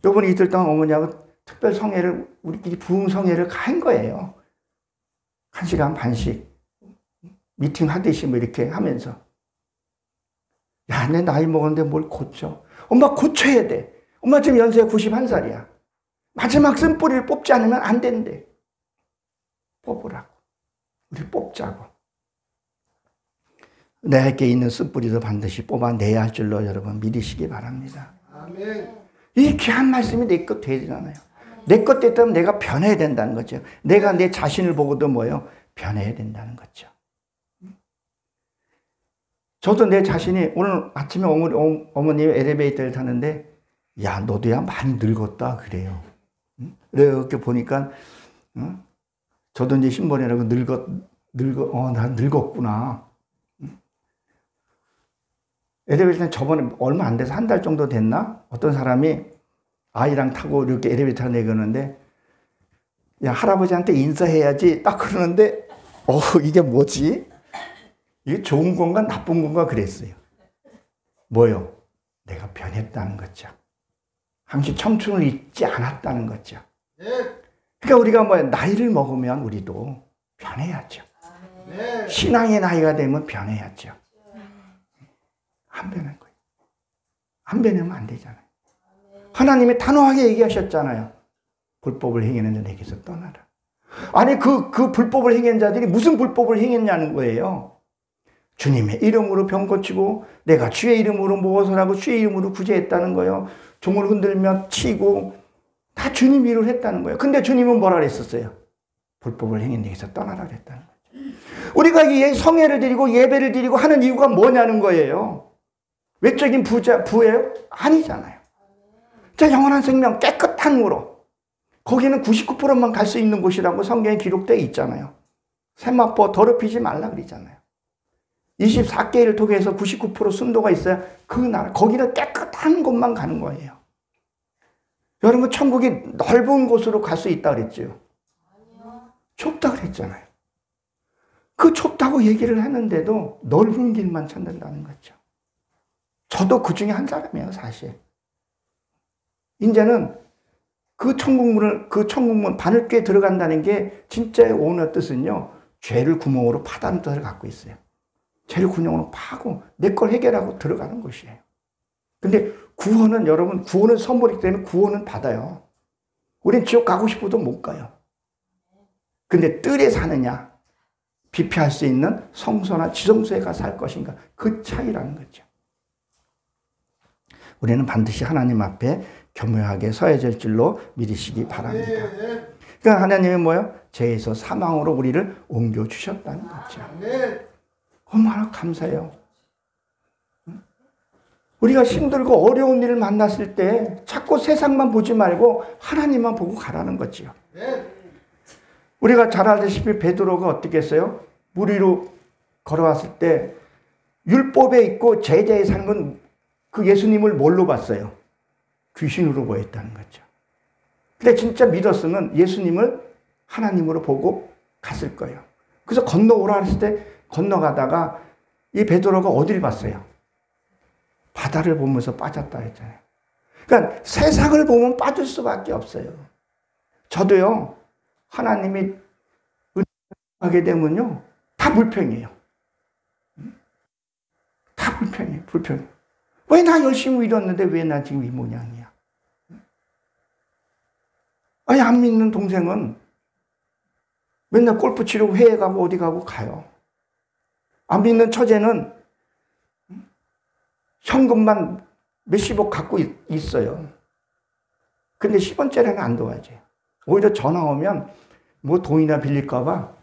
Speaker 1: 요번에 이틀 동안 어머니하고 특별 성회를, 우리끼리 부흥 성회를 간 거예요. 1시간 반씩 미팅 하듯이 뭐 이렇게 하면서. 야, 내 나이 먹었는데 뭘 고쳐? 엄마 고쳐야 돼. 엄마 지금 연세가 91살이야. 마지막 쓴뿌리를 뽑지 않으면 안 된대. 뽑으라고. 우리 뽑자고. 내게 있는 쓴뿌리도 반드시 뽑아내야 할 줄로 여러분 믿으시기 바랍니다. 아멘. 이 귀한 말씀이 내 것 되잖아요. 내 것 됐다면 내가 변해야 된다는 거죠. 내가 내 자신을 보고도 뭐예요? 변해야 된다는 거죠. 저도 내 자신이 오늘 아침에 어머님이 엘리베이터를 타는데, 야, 너도야 많이 늙었다 그래요. 이렇게 보니까 저도 이제 신번이라고 나 늙었구나. 엘리베이터는 저번에 얼마 안 돼서 한 달 정도 됐나? 어떤 사람이 아이랑 타고 이렇게 엘리베이터 내려가는데, 야, 할아버지한테 인사해야지 딱 그러는데, 이게 뭐지? 이게 좋은 건가 나쁜 건가 그랬어요. 뭐요? 내가 변했다는 거죠. 항시 청춘을 잊지 않았다는 거죠. 그러니까 우리가 뭐야, 나이를 먹으면 우리도 변해야죠. 신앙의 나이가 되면 변해야죠. 안 변한 거예요. 안 변하면 안 되잖아요. 하나님이 단호하게 얘기하셨잖아요. 불법을 행했는데 내게서 떠나라. 아니 그 불법을 행한 자들이 무슨 불법을 행했냐는 거예요. 주님의 이름으로 병 고치고 내가 주의 이름으로 무엇을 주의 이름으로 구제했다는 거예요. 종을 흔들며 치고 다 주님 일을 했다는 거예요. 근데 주님은 뭐라 그랬었어요? 불법을 행한 내게서 떠나라 그랬다는 거죠. 우리가 이 성회를 드리고 예배를 드리고 하는 이유가 뭐냐는 거예요. 외적인 부예요? 아니잖아요. 자, 영원한 생명, 깨끗한 무로. 거기는 99%만 갈 수 있는 곳이라고 성경에 기록되어 있잖아요. 세마포 더럽히지 말라 그러잖아요. 24개를 통해서 99% 순도가 있어야 그 나라, 거기는 깨끗한 곳만 가는 거예요. 여러분, 천국이 넓은 곳으로 갈 수 있다 그랬죠? 좁다 그랬잖아요. 그 좁다고 얘기를 했는데도 넓은 길만 찾는다는 거죠. 저도 그 중에 한 사람이에요, 사실. 이제는 그 천국문 바늘귀에 들어간다는 게 진짜의 오늘 뜻은요, 죄를 구멍으로 파다는 뜻을 갖고 있어요. 죄를 구멍으로 파고 내 걸 해결하고 들어가는 것이에요. 근데 구원은 여러분, 구원은 선물이기 때문에 구원은 받아요. 우린 지옥 가고 싶어도 못 가요. 근데 뜰에 사느냐, 비피할 수 있는 성소나 지성소에 가서 살 것인가, 그 차이라는 거죠. 우리는 반드시 하나님 앞에 겸허하게 서야 될 줄로 믿으시기 바랍니다. 그러니까 하나님이 뭐예요? 죄에서 사망으로 우리를 옮겨주셨다는 거죠. 얼마나 감사해요. 우리가 힘들고 어려운 일을 만났을 때 자꾸 세상만 보지 말고 하나님만 보고 가라는 거죠. 우리가 잘 알다시피 베드로가 어떻게 했어요? 물 위로 걸어왔을 때 율법에 있고 제자에 사는 건 그 예수님을 뭘로 봤어요? 귀신으로 보였다는 거죠. 근데 진짜 믿었으면 예수님을 하나님으로 보고 갔을 거예요. 그래서 건너오라 했을 때 건너가다가 이 베드로가 어디를 봤어요? 바다를 보면서 빠졌다 했잖아요. 그러니까 세상을 보면 빠질 수밖에 없어요. 저도요, 하나님이 은혜하게 되면요, 다 불평이에요. 다 불평이에요, 불평. 왜 나 열심히 일었는데 왜 나 지금 이 모양이야? 아니, 안 믿는 동생은 맨날 골프 치러 회에 가고 어디 가고 가요. 안 믿는 처제는 현금만 몇십억 갖고 있어요. 근데 10원짜리는 안 도와줘요. 오히려 전화 오면 뭐 돈이나 빌릴까봐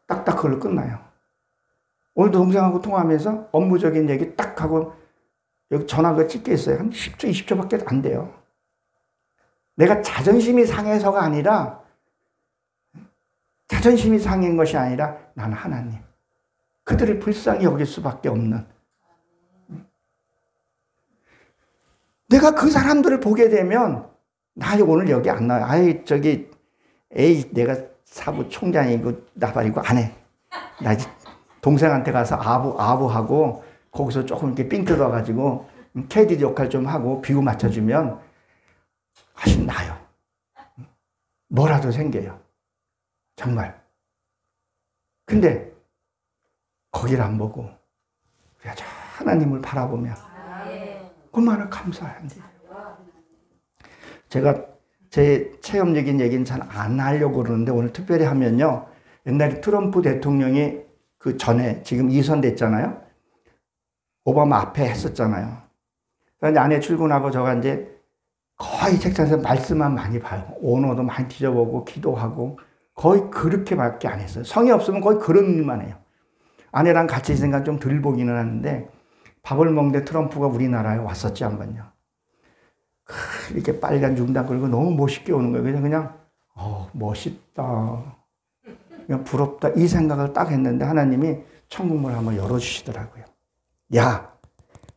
Speaker 1: 딱딱 그걸로 끝나요. 오늘도 동생하고 통화하면서 업무적인 얘기 딱 하고 여기 전화가 찍혀 있어요. 한 10초, 20초밖에 안 돼요. 내가 자존심이 상해서가 아니라, 자존심이 상한 것이 아니라 나는 하나님, 그들을 불쌍히 여길 수밖에 없는, 내가 그 사람들을 보게 되면 나 오늘 여기 안 나와요. 아이 저기 에이 내가 사부 총장이고 나발이고 안 해. 나 이제 동생한테 가서 아부하고 거기서 조금 이렇게 삥 뜯어가지고 캐디 역할 좀 하고 비유 맞춰주면 훨씬 나아요. 뭐라도 생겨요. 정말. 근데 거기를 안 보고 우리가 저 하나님을 바라보면 얼마나 감사한지. 제가 제 체험적인 얘기는 잘 안 하려고 그러는데 오늘 특별히 하면요. 옛날에 트럼프 대통령이 그 전에 지금 2선 됐잖아요. 오바마 앞에 했었잖아요. 그래서 아내 출근하고 저가 이제 거의 책상에서 말씀만 많이 봐요. 언어도 많이 뒤져보고 기도하고 거의 그렇게밖에 안 했어요. 성의 없으면 거의 그런 일만 해요. 아내랑 같이 있으니까 좀 덜 보기는 하는데 밥을 먹는데 트럼프가 우리나라에 왔었지 한번요. 이렇게 빨간 중단 걸고 너무 멋있게 오는 거예요. 그냥 멋있다. 그냥 부럽다. 이 생각을 딱 했는데 하나님이 천국문을 한번 열어주시더라고요. 야,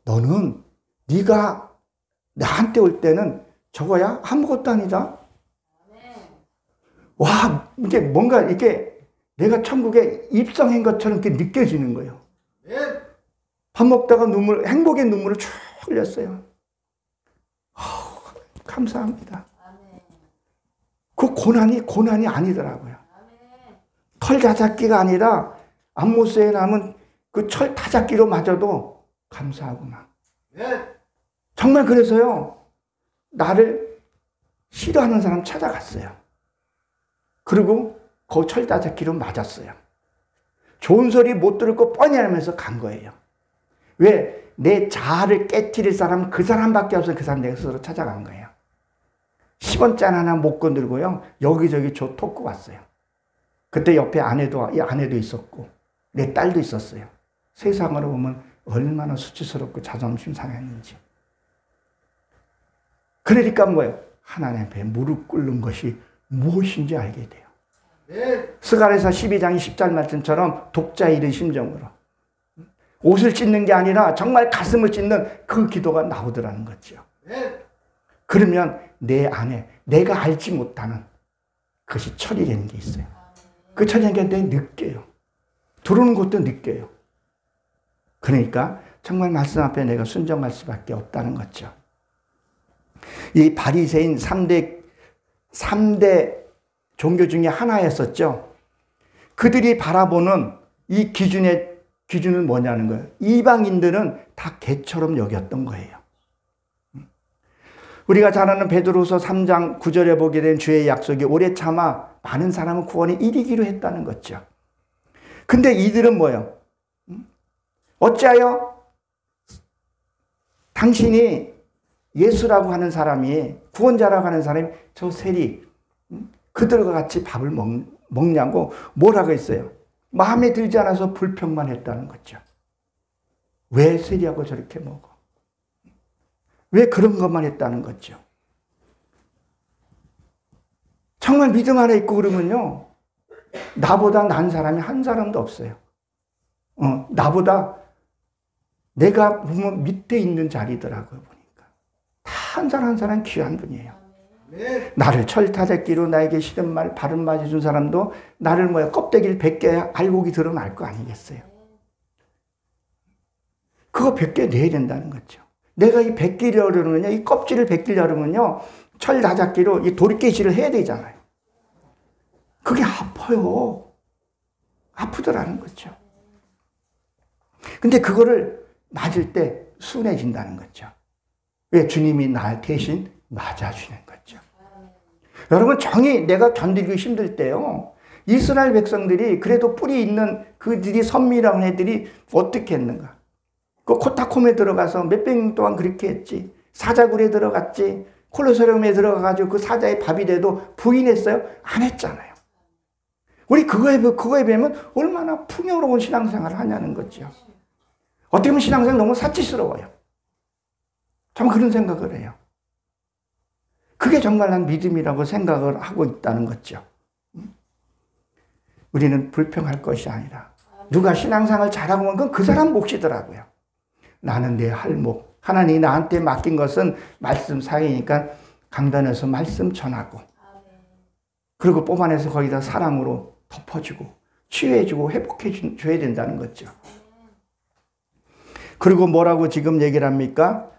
Speaker 1: 너는 네가 나한테 올 때는 저거야? 아무것도 아니다. 와, 이게 뭔가 이렇게 내가 천국에 입성한 것처럼 이렇게 느껴지는 거예요. 밥 먹다가 행복의 눈물을 쭉 흘렸어요. 감사합니다. 그 고난이 아니더라고요. 털 다잡기가 아니라 앞모습에 남은 그 철 다잡기로 맞아도 감사하구나. 정말 그래서요, 나를 싫어하는 사람 찾아갔어요. 그리고 그 철 다잡기로 맞았어요. 좋은 소리 못 들을 거 뻔히 알면서 간 거예요. 왜? 내 자아를 깨트릴 사람은 그 사람밖에 없어서 그 사람 내가 스스로 찾아간 거예요. 10원짜리 하나 못 건들고요. 여기저기 저 톡고 왔어요. 그때 옆에 아내도 있었고 내 딸도 있었어요. 세상으로 보면 얼마나 수치스럽고 자존심 상했는지. 그러니까 뭐예요? 하나님 앞에 무릎 꿇는 것이 무엇인지 알게 돼요. 스가랴서 12장 10절 말씀처럼 독자 이른 심정으로 옷을 찢는 게 아니라 정말 가슴을 찢는 그 기도가 나오더라는 거죠. 그러면 내 안에 내가 알지 못하는 그것이 철이라는 게 있어요. 그 철이라는 게 내가 느껴요. 들어오는 것도 느껴요. 그러니까 정말 말씀 앞에 내가 순종할 수밖에 없다는 거죠. 이 바리새인 3대 종교 중에 하나였었죠. 그들이 바라보는 이 기준은 뭐냐는 거예요. 이방인들은 다 개처럼 여겼던 거예요. 우리가 잘 아는 베드로서 3장 9절에 보게 된 주의 약속이 오래 참아 많은 사람은 구원에 이르기로 했다는 거죠. 근데 이들은 뭐예요? 어찌하여 당신이 예수라고 하는 사람이, 구원자라고 하는 사람이 저 세리 그들과 같이 밥을 먹냐고 뭐라고 했어요? 마음에 들지 않아서 불평만 했다는 거죠. 왜 세리하고 저렇게 먹어? 왜 그런 것만 했다는 거죠. 정말 믿음 안에 있고 그러면요, 나보다 난 사람이 한 사람도 없어요. 나보다 내가 보면 밑에 있는 자리더라고요, 보니까. 다 한 사람 한 사람 귀한 분이에요. 나를 철타잡기로 나에게 싫은 말, 바른 말 해준 사람도 나를 껍데기를 벗겨야 알곡이 드러날 거 아니겠어요? 그거 벗겨내야 된다는 거죠. 내가 이 벗기려고 그러면요, 이 껍질을 벗기려고 그러면요, 철 다잡기로 이 돌깨질을 해야 되잖아요. 그게 아파요. 아프더라는 거죠. 근데 그거를 맞을 때 순해진다는 거죠. 왜? 주님이 나 대신 맞아주는 거죠. 여러분, 정이 내가 견디기 힘들 때요, 이스라엘 백성들이 그래도 뿌리 있는 그들이 선미라는 애들이 어떻게 했는가? 그 코타콤에 들어가서 몇백 년 동안 그렇게 했지. 사자굴에 들어갔지. 콜로세움에 들어가가지고 그 사자의 밥이 돼도 부인했어요? 안 했잖아요. 우리 그거에 비하면 얼마나 풍요로운 신앙생활을 하냐는 거죠. 어떻게 보면 신앙생활 너무 사치스러워요. 참 그런 생각을 해요. 그게 정말 난 믿음이라고 생각을 하고 있다는 거죠. 우리는 불평할 것이 아니라 누가 신앙생활 잘하고 보면 그건 그 사람 몫이더라고요. 나는 내 할 몫. 하나님이 나한테 맡긴 것은 말씀 사역이니까 강단에서 말씀 전하고, 그리고 뽑아내서 거기다 사랑으로 덮어주고 치유해주고 회복해줘야 된다는 거죠. 그리고 뭐라고 지금 얘기를 합니까?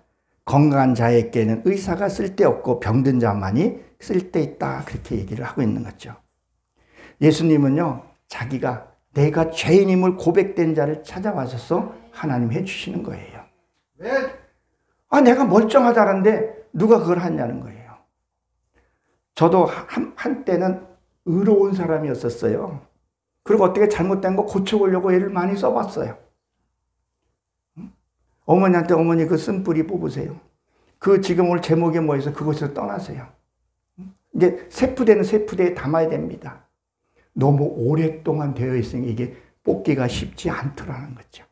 Speaker 1: 건강한 자에게는 의사가 쓸데없고 병든 자만이 쓸데있다, 그렇게 얘기를 하고 있는 거죠. 예수님은요, 자기가 내가 죄인임을 고백된 자를 찾아와서 하나님 해주시는 거예요. 내가 멀쩡하다는데 누가 그걸 하냐는 거예요. 저도 한때는 의로운 사람이었었어요. 그리고 어떻게 잘못된 거 고쳐보려고 애를 많이 써봤어요. 어머니한테 어머니 그 쓴뿌리 뽑으세요. 그 지금 오늘 제목이 뭐해서 그곳에서 떠나세요. 이제 세푸대는 세푸대에 담아야 됩니다. 너무 오랫동안 되어 있으니 이게 뽑기가 쉽지 않더라는 거죠.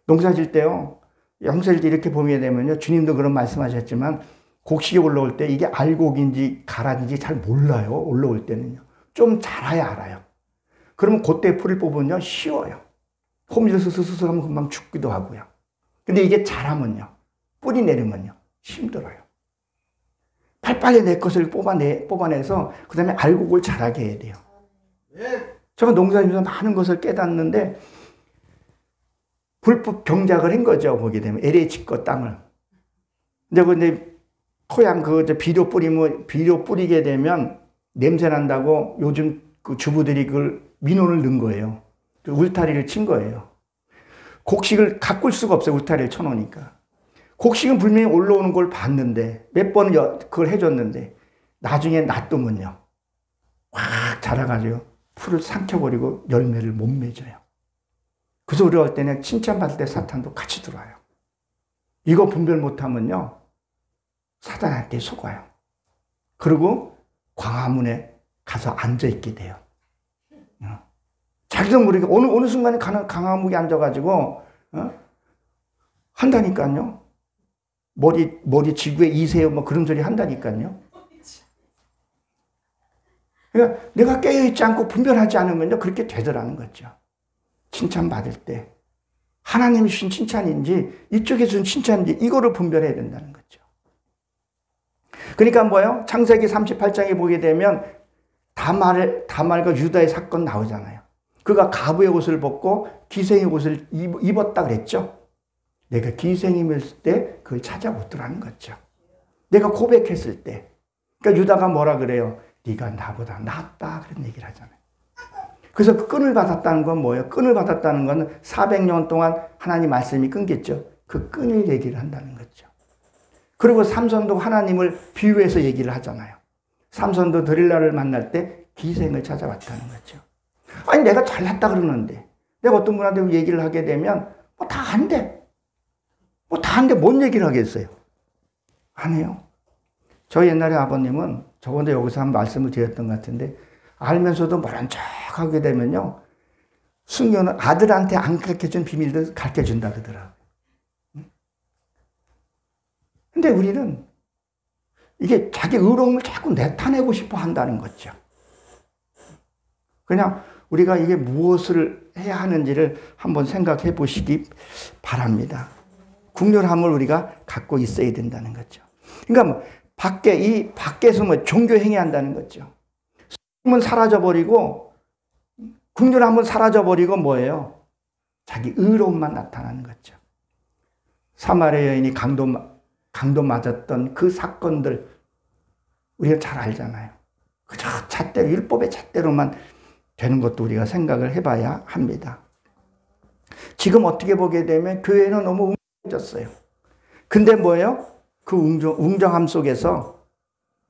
Speaker 1: 농사질 때요, 영사질 때 이렇게 보게 되면요, 주님도 그런 말씀하셨지만 곡식이 올라올 때 이게 알곡인지 가라인지 잘 몰라요. 올라올 때는요. 좀 자라야 알아요. 그러면 그때 풀을 뽑으면요, 쉬워요. 홈즈를 스스스 하면 금방 죽기도 하고요. 근데 이게 자라면요, 뿌리 내리면요, 힘들어요. 빨리 내 것을 뽑아내서 그 다음에 알곡을 자라게 해야 돼요. 제가 농사하면서 많은 것을 깨닫는데 불법 경작을 한 거죠. 보게 되면 LH 거 땅을. 근데 토양 비료 뿌리게 되면 냄새 난다고 요즘 그 주부들이 그걸 민원을 넣은 거예요. 울타리를 친 거예요. 곡식을 가꿀 수가 없어요. 울타리를 쳐놓으니까. 곡식은 분명히 올라오는 걸 봤는데 몇 번은 그걸 해줬는데 나중에 놔두면요, 확 자라가지고 풀을 삼켜버리고 열매를 못 맺어요. 그래서 우리가 할 때는 칭찬받을 때 사탄도 같이 들어와요. 이거 분별 못하면요, 사탄한테 속아요. 그리고 광화문에 가서 앉아있게 돼요. 자기도 모르게 어느 순간에 광화문에 앉아가지고 한다니까요. 머리 지구에 이세요 뭐 그런 소리 한다니까요. 그러니까 내가 깨어있지 않고 분별하지 않으면요, 그렇게 되더라는 거죠. 칭찬받을 때 하나님이 주신 칭찬인지 이쪽에서 준 칭찬인지 이거를 분별해야 된다는 거죠. 그러니까 뭐예요? 창세기 38장에 보게 되면 다말과 유다의 사건 나오잖아요. 그가 가부의 옷을 벗고 기생의 옷을 입었다 그랬죠. 내가 기생임일 때 그걸 찾아오더라는 거죠. 내가 고백했을 때. 그러니까 유다가 뭐라 그래요? 네가 나보다 낫다, 그런 얘기를 하잖아요. 그래서 그 끈을 받았다는 건 뭐예요? 끈을 받았다는 건 400년 동안 하나님 말씀이 끊겼죠. 그 끈을 얘기를 한다는 거죠. 그리고 삼손도 하나님을 비유해서 얘기를 하잖아요. 삼손도 드릴라를 만날 때 기생을 찾아왔다는 거죠. 아니 내가 잘났다 그러는데 내가 어떤 분한테 얘기를 하게 되면 뭐 다 안 돼. 뭐 다 안 돼. 뭔 얘기를 하겠어요? 안 해요. 저 옛날에 아버님은 저번에 여기서 한 말씀을 드렸던 것 같은데 알면서도 모른 척 하게 되면요, 숙녀는 아들한테 안 가르쳐준 비밀도 가르쳐준다 그러더라고요. 근데 우리는 이게 자기 의로움을 자꾸 나타내고 싶어 한다는 거죠. 그냥 우리가 이게 무엇을 해야 하는지를 한번 생각해 보시기 바랍니다. 국률함을 우리가 갖고 있어야 된다는 거죠. 그러니까 뭐 밖에서 뭐 종교 행위한다는 거죠. 은 사라져버리고 국률함은 사라져버리고 뭐예요? 자기 의로움만 나타나는 거죠. 사마리아 여인이 강도 맞았던 그 사건들 우리가 잘 알잖아요. 그저 잣대로, 율법의 잣대로만 되는 것도 우리가 생각을 해봐야 합니다. 지금 어떻게 보게 되면 교회는 너무 웅장해졌어요. 근데 뭐예요? 그 웅장함 속에서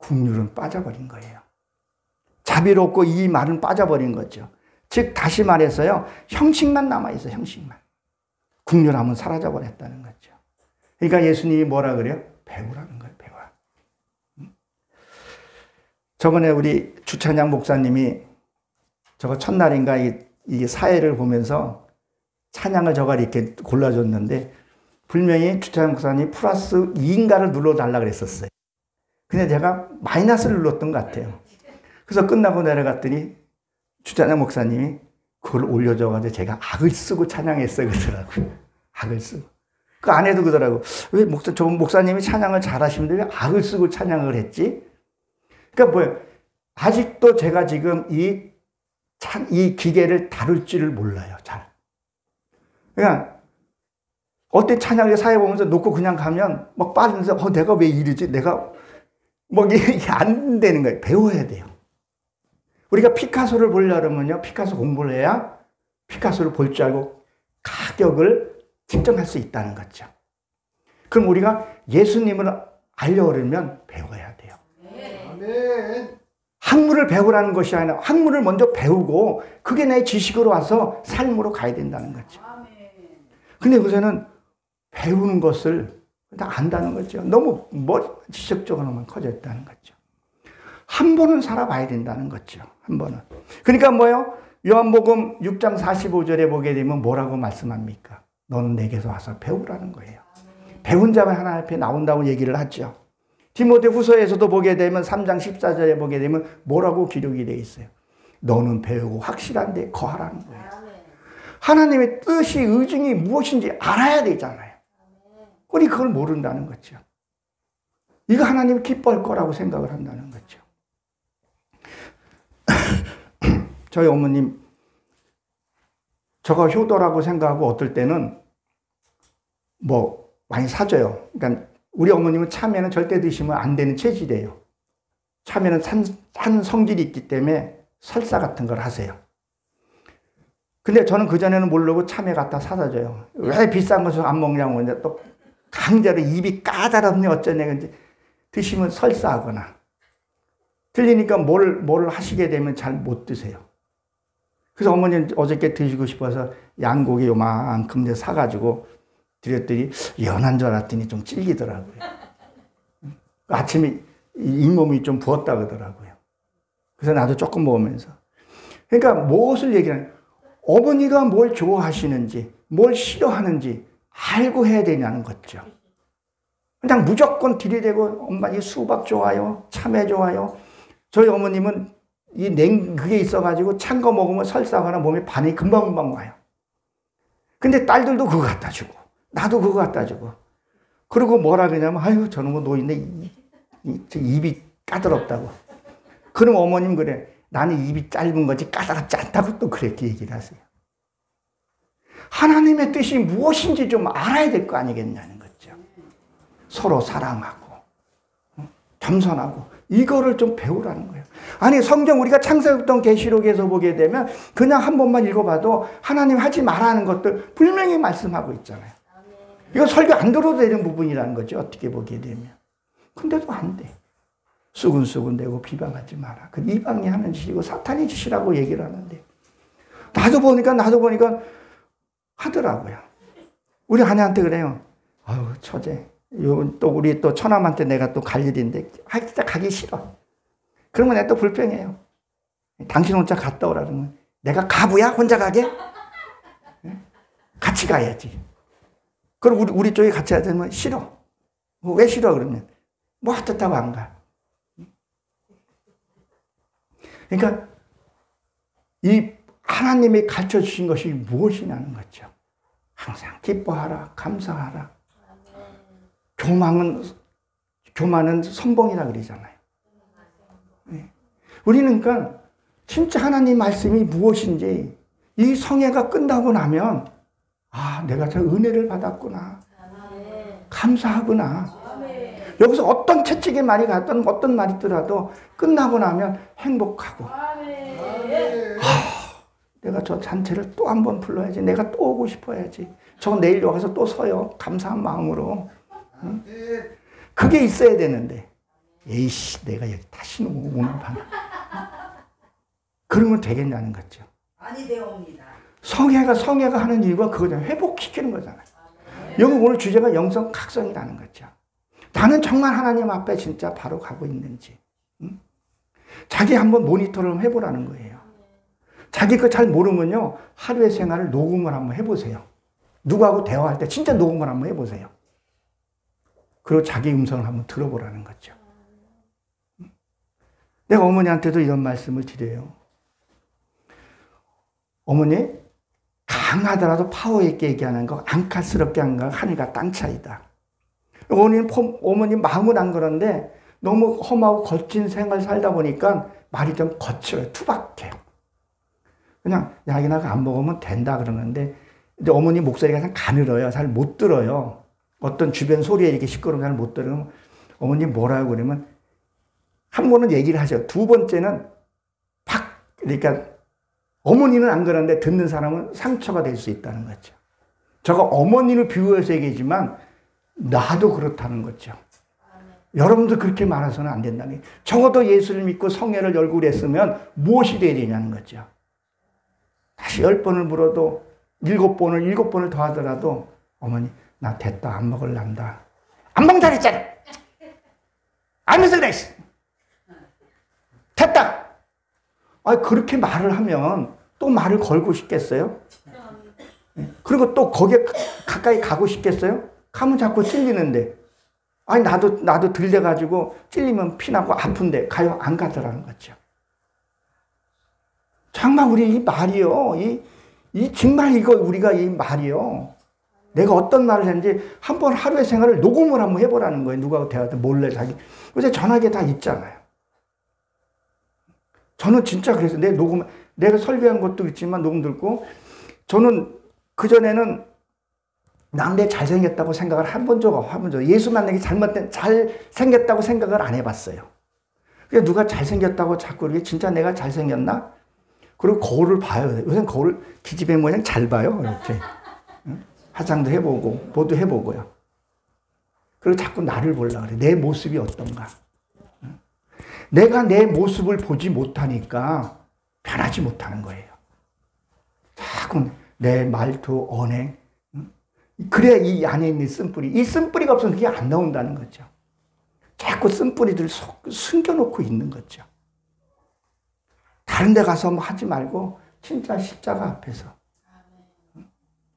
Speaker 1: 국률은 빠져버린 거예요. 자비롭고 이 말은 빠져버린 거죠. 즉 다시 말해서요. 형식만 남아있어요. 형식만. 국률함은 사라져버렸다는 거죠. 그러니까 예수님이 뭐라 그래요? 배우라는 거예요. 배우라. 저번에 우리 주찬양 목사님이 저거 첫날인가 이 사회를 보면서 찬양을 저가 이렇게 골라줬는데 분명히 주찬양 목사님이 플러스 2인가를 눌러달라 그랬었어요. 근데 제가 마이너스를 눌렀던 것 같아요. 그래서 끝나고 내려갔더니 주찬양 목사님이 그걸 올려줘가지고 제가 악을 쓰고 찬양했어요 그러더라고요. 악을 쓰고. 그 안에도 그러더라고. 왜 저 목사님이 찬양을 잘하시는데 왜 악을 쓰고 찬양을 했지? 그러니까 뭐예요? 아직도 제가 지금 이 기계를 다룰 줄을 몰라요. 잘. 그러니까 어떤 찬양을 사회 보면서 놓고 그냥 가면 막 빠지면서 내가 왜 이러지? 내가 뭐 이게 안 되는 거예요. 배워야 돼요. 우리가 피카소를 보려면요. 피카소 공부를 해야 피카소를 볼 줄 알고 가격을 측정할 수 있다는 거죠. 그럼 우리가 예수님을 알려오려면 배워야 돼요. 아멘. 학문을 배우라는 것이 아니라 학문을 먼저 배우고 그게 내 지식으로 와서 삶으로 가야 된다는 거죠. 근데 요새는 배우는 것을 다 안다는 거죠. 너무 지식적으로만 커져 있다는 거죠. 한 번은 살아봐야 된다는 거죠. 한 번은. 그러니까 뭐예요? 요한복음 6장 45절에 보게 되면 뭐라고 말씀합니까? 너는 내게서 와서 배우라는 거예요. 배운 자만 하나님 앞에 나온다고 얘기를 하죠. 디모데 후서에서도 보게 되면 3장 14절에 보게 되면 뭐라고 기록이 되어 있어요? 너는 배우고 확실한 데 거하라는 거예요. 하나님의 뜻이 의중이 무엇인지 알아야 되잖아요. 우리 그걸 모른다는 거죠. 이거 하나님이 기뻐할 거라고 생각을 한다는 거죠. 저희 어머님 저거 효도라고 생각하고 어떨 때는 뭐 많이 사줘요. 그러니까 우리 어머님은 참외는 절대 드시면 안 되는 체질이에요. 참외는 산 성질이 있기 때문에 설사 같은 걸 하세요. 근데 저는 그전에는 모르고 참외 갖다 사다 줘요. 왜 비싼 것을 안 먹냐고. 근데 또 강제로 입이 까다롭네 어쩌네. 근데 드시면 설사하거나. 들리니까 뭘 하시게 되면 잘 못 드세요. 그래서 어머니는 어저께 드시고 싶어서 양고기 요만큼 사가지고 드렸더니 연한 줄 알았더니 좀 질기더라고요. 아침에 잇몸이 좀 부었다 그러더라고요. 그래서 나도 조금 먹으면서. 그러니까 무엇을 얘기하냐. 어머니가 뭘 좋아하시는지, 뭘 싫어하는지 알고 해야 되냐는 거죠. 그냥 무조건 들이대고 엄마 이 수박 좋아요, 참외 좋아요. 저희 어머님은 그게 있어가지고 찬 거 먹으면 설사하거나 몸에 반응이 금방금방 와요. 근데 딸들도 그거 갖다 주고, 나도 그거 갖다 주고. 그리고 뭐라 그러냐면, 아유, 저놈의 노인네 입이 까다롭다고. 그럼 어머님 그래. 나는 입이 짧은 거지 까다롭지 않다고 또 그렇게 얘기를 하세요. 하나님의 뜻이 무엇인지 좀 알아야 될 거 아니겠냐는 거죠. 서로 사랑하고, 겸손하고, 이거를 좀 배우라는 거예요. 아니, 성경 우리가 창세부터 계시록에서 보게 되면 그냥 한 번만 읽어봐도 하나님 하지 말라는 것들 분명히 말씀하고 있잖아요. 이거 설교 안 들어도 되는 부분이라는 거죠. 어떻게 보게 되면. 근데도 안 돼. 수근수근 대고 비방하지 마라. 그 이방이 하는 짓이고 사탄이 짓이라고 얘기를 하는데 나도 보니까 하더라고요. 우리 아내한테 그래요. 아유 처제. 또 우리 또 처남한테 내가 또 갈 일인데 진짜 가기 싫어. 그러면 내가 또 불평해요. 당신 혼자 갔다 오라 그러면 내가 가부야? 혼자 가게? 같이 가야지. 그럼 우리 쪽에 같이 가야 되면 싫어. 왜 싫어 그러면 뭐 어떻다고 안 가. 그러니까 이 하나님이 가르쳐 주신 것이 무엇이냐는 거죠. 항상 기뻐하라, 감사하라. 교만은 선봉이라 그러잖아요. 네. 우리는 그러니까 진짜 하나님 말씀이 무엇인지 이 성회가 끝나고 나면 아, 내가 저 은혜를 받았구나. 감사하구나. 여기서 어떤 채찍의 말이 갔든 어떤 말이 있더라도 끝나고 나면 행복하고 내가 저 잔치를 또 한 번 불러야지. 내가 또 오고 싶어야지. 저 내일 와서 또 서요. 감사한 마음으로. 응? 그게 있어야 되는데 에이씨, 내가 여기 다시 오늘 밤. 그러면 되겠냐는 거죠.
Speaker 2: 아니 되옵니다.
Speaker 1: 성애가 하는 이유가 그거잖아요. 회복시키는 거잖아요. 여기 오늘 주제가 영성각성이라는 거죠. 나는 정말 하나님 앞에 진짜 바로 가고 있는지. 응? 자기 한번 모니터를 해보라는 거예요. 자기 거 잘 모르면요, 하루의 생활을 녹음을 한번 해보세요. 누구하고 대화할 때 진짜 녹음을 한번 해보세요. 그리고 자기 음성을 한번 들어보라는 거죠. 내가 어머니한테도 이런 말씀을 드려요. 어머니, 강하더라도 파워 있게 얘기하는 거, 앙칼스럽게 하는 거 하늘과 땅 차이다. 어머니 마음은 안 그런데 너무 험하고 거친 생활 살다 보니까 말이 좀 거칠어요. 투박해요. 그냥 약이나 안 먹으면 된다 그러는데, 근데 어머니 목소리가 참 가늘어요. 잘 못 들어요. 어떤 주변 소리에 이렇게 시끄러우면 잘 못 들으면 어머니 뭐라고 그러면 한 번은 얘기를 하죠. 두 번째는 그러니까 어머니는 안 그러는데 듣는 사람은 상처가 될 수 있다는 거죠. 저가 어머니를 비유해서 얘기지만 나도 그렇다는 거죠. 여러분도 그렇게 말해서는 안 된다는 거예요. 적어도 예수를 믿고 성회를 열고 그랬으면 무엇이 돼야 되냐는 거죠. 다시 10번을 물어도 7번을 더 하더라도 어머니 나 됐다, 안 먹을란다. 안 먹는다 그랬잖아. 알면서 그래. 됐다. 그렇게 말을 하면 또 말을 걸고 싶겠어요? 그리고 또 거기에 가까이 가고 싶겠어요? 가면 자꾸 찔리는데. 나도 들려가지고 찔리면 피나고 아픈데 가요? 안 가더라는 거죠. 정말 우리 이 말이요. 정말 우리가 이 말이요. 내가 어떤 말을 했는지 한번 하루의 생활을 녹음을 한번 해보라는 거예요. 누가 대화할 몰래 자기. 요새 전화기에 다 있잖아요. 저는 진짜 그래서 내가 설교한 것도 있지만 녹음 듣고, 저는 그전에는 남들 잘생겼다고 생각을 해본 적 없어요. 예수 만나기 잘생겼다고 생각을 안 해봤어요. 그냥 누가 잘생겼다고 자꾸 이렇게 진짜 내가 잘생겼나? 그리고 거울을 봐요. 요새는 거울 기집애 모양 잘 봐요. 이렇게. 화장도 해보고, 뭐도 해보고요. 그리고 자꾸 나를 보려고 그래. 내 모습이 어떤가. 내가 내 모습을 보지 못하니까 변하지 못하는 거예요. 자꾸 내 말투, 언행. 그래야 이 안에 있는 쓴뿌리. 이 쓴뿌리가 없으면 그게 안 나온다는 거죠. 자꾸 쓴뿌리들 숨겨놓고 있는 거죠. 다른 데 가서 뭐 하지 말고 진짜 십자가 앞에서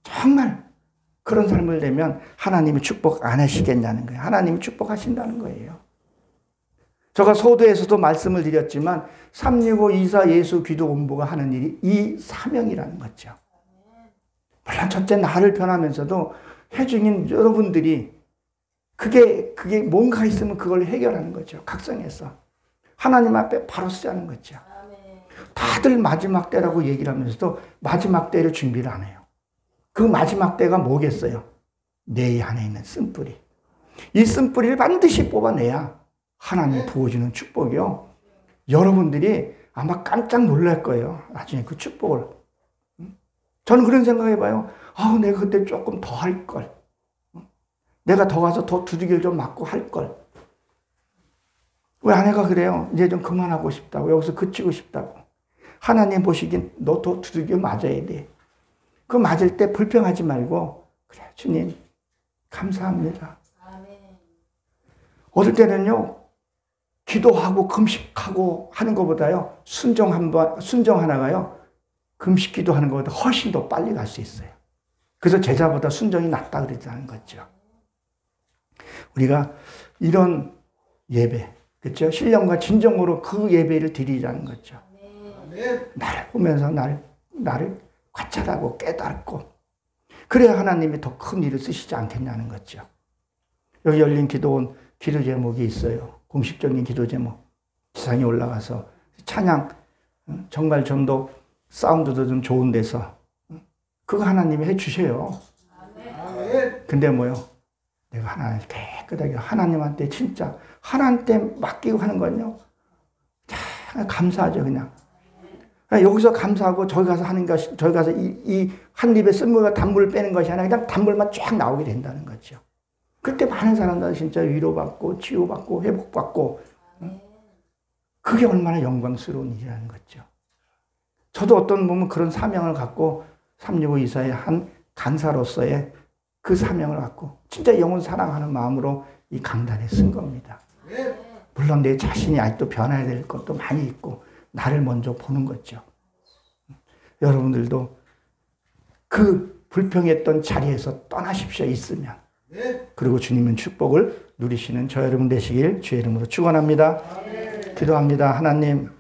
Speaker 1: 정말 그런 삶을 내면 하나님이 축복 안 하시겠냐는 거예요. 하나님이 축복하신다는 거예요. 제가 소도에서도 말씀을 드렸지만 36524 예수 기도 본부가 하는 일이 이 사명이라는 거죠. 물론 첫째 나를 변하면서도 회중인 여러분들이 그게 뭔가 있으면 그걸 해결하는 거죠. 각성해서 하나님 앞에 바로 쓰자는 거죠. 다들 마지막 때라고 얘기를 하면서도 마지막 때를 준비를 안 해요. 그 마지막 때가 뭐겠어요? 내 안에 있는 쓴뿌리. 이 쓴뿌리를 반드시 뽑아내야 하나님이 부어주는 축복이요. 여러분들이 아마 깜짝 놀랄 거예요. 나중에 그 축복을. 저는 그런 생각 해봐요. 내가 그때 조금 더 할 걸. 내가 더 가서 더 두들기를 좀 맞고 할 걸. 왜 아내가 그래요? 이제 좀 그만하고 싶다고. 여기서 그치고 싶다고. 하나님 보시긴 너 더 두들겨 맞아야 돼. 그 맞을 때 불평하지 말고 그래 주님 감사합니다. 어떨 때는요. 기도하고 금식하고 하는 것보다요. 순종 하나가요. 금식 기도하는 것보다 훨씬 더 빨리 갈 수 있어요. 그래서 제자보다 순종이 낫다 그랬다는 거죠. 우리가 이런 예배, 그렇죠? 신령과 진정으로 그 예배를 드리자는 거죠. 나를 보면서 나를 관찰하고 깨닫고 그래야 하나님이 더 큰 일을 쓰시지 않겠냐는 거죠. 여기 열린 기도원 기도 제목이 있어요. 공식적인 기도 제목. 지상에 올라가서 찬양 정말 좀 더 사운드도 좀 좋은 데서 그거 하나님이 해주세요. 근데 뭐요? 내가 하나님 깨끗하게 하나님한테 진짜 하나님한테 맡기고 하는 건요. 참 감사하죠 그냥. 여기서 감사하고 저기 가서 하는 것이 저기 가서 이 한 입에 쓴물과 단물을 빼는 것이 아니라 그냥 단물만 쫙 나오게 된다는 거죠. 그때 많은 사람들 진짜 위로받고 치유받고 회복받고 그게 얼마나 영광스러운 일이라는 거죠. 저도 어떤 보면 그런 사명을 갖고 365 이사의 한 간사로서의 그 사명을 갖고 진짜 영혼 사랑하는 마음으로 이 강단에 쓴 겁니다. 물론 내 자신이 아직도 변해야 될 것도 많이 있고 나를 먼저 보는 거죠. 여러분들도 그 불평했던 자리에서 떠나십시오. 있으면. 그리고 주님의 축복을 누리시는 저 여러분 되시길 주의 이름으로 축원합니다. 기도합니다. 하나님,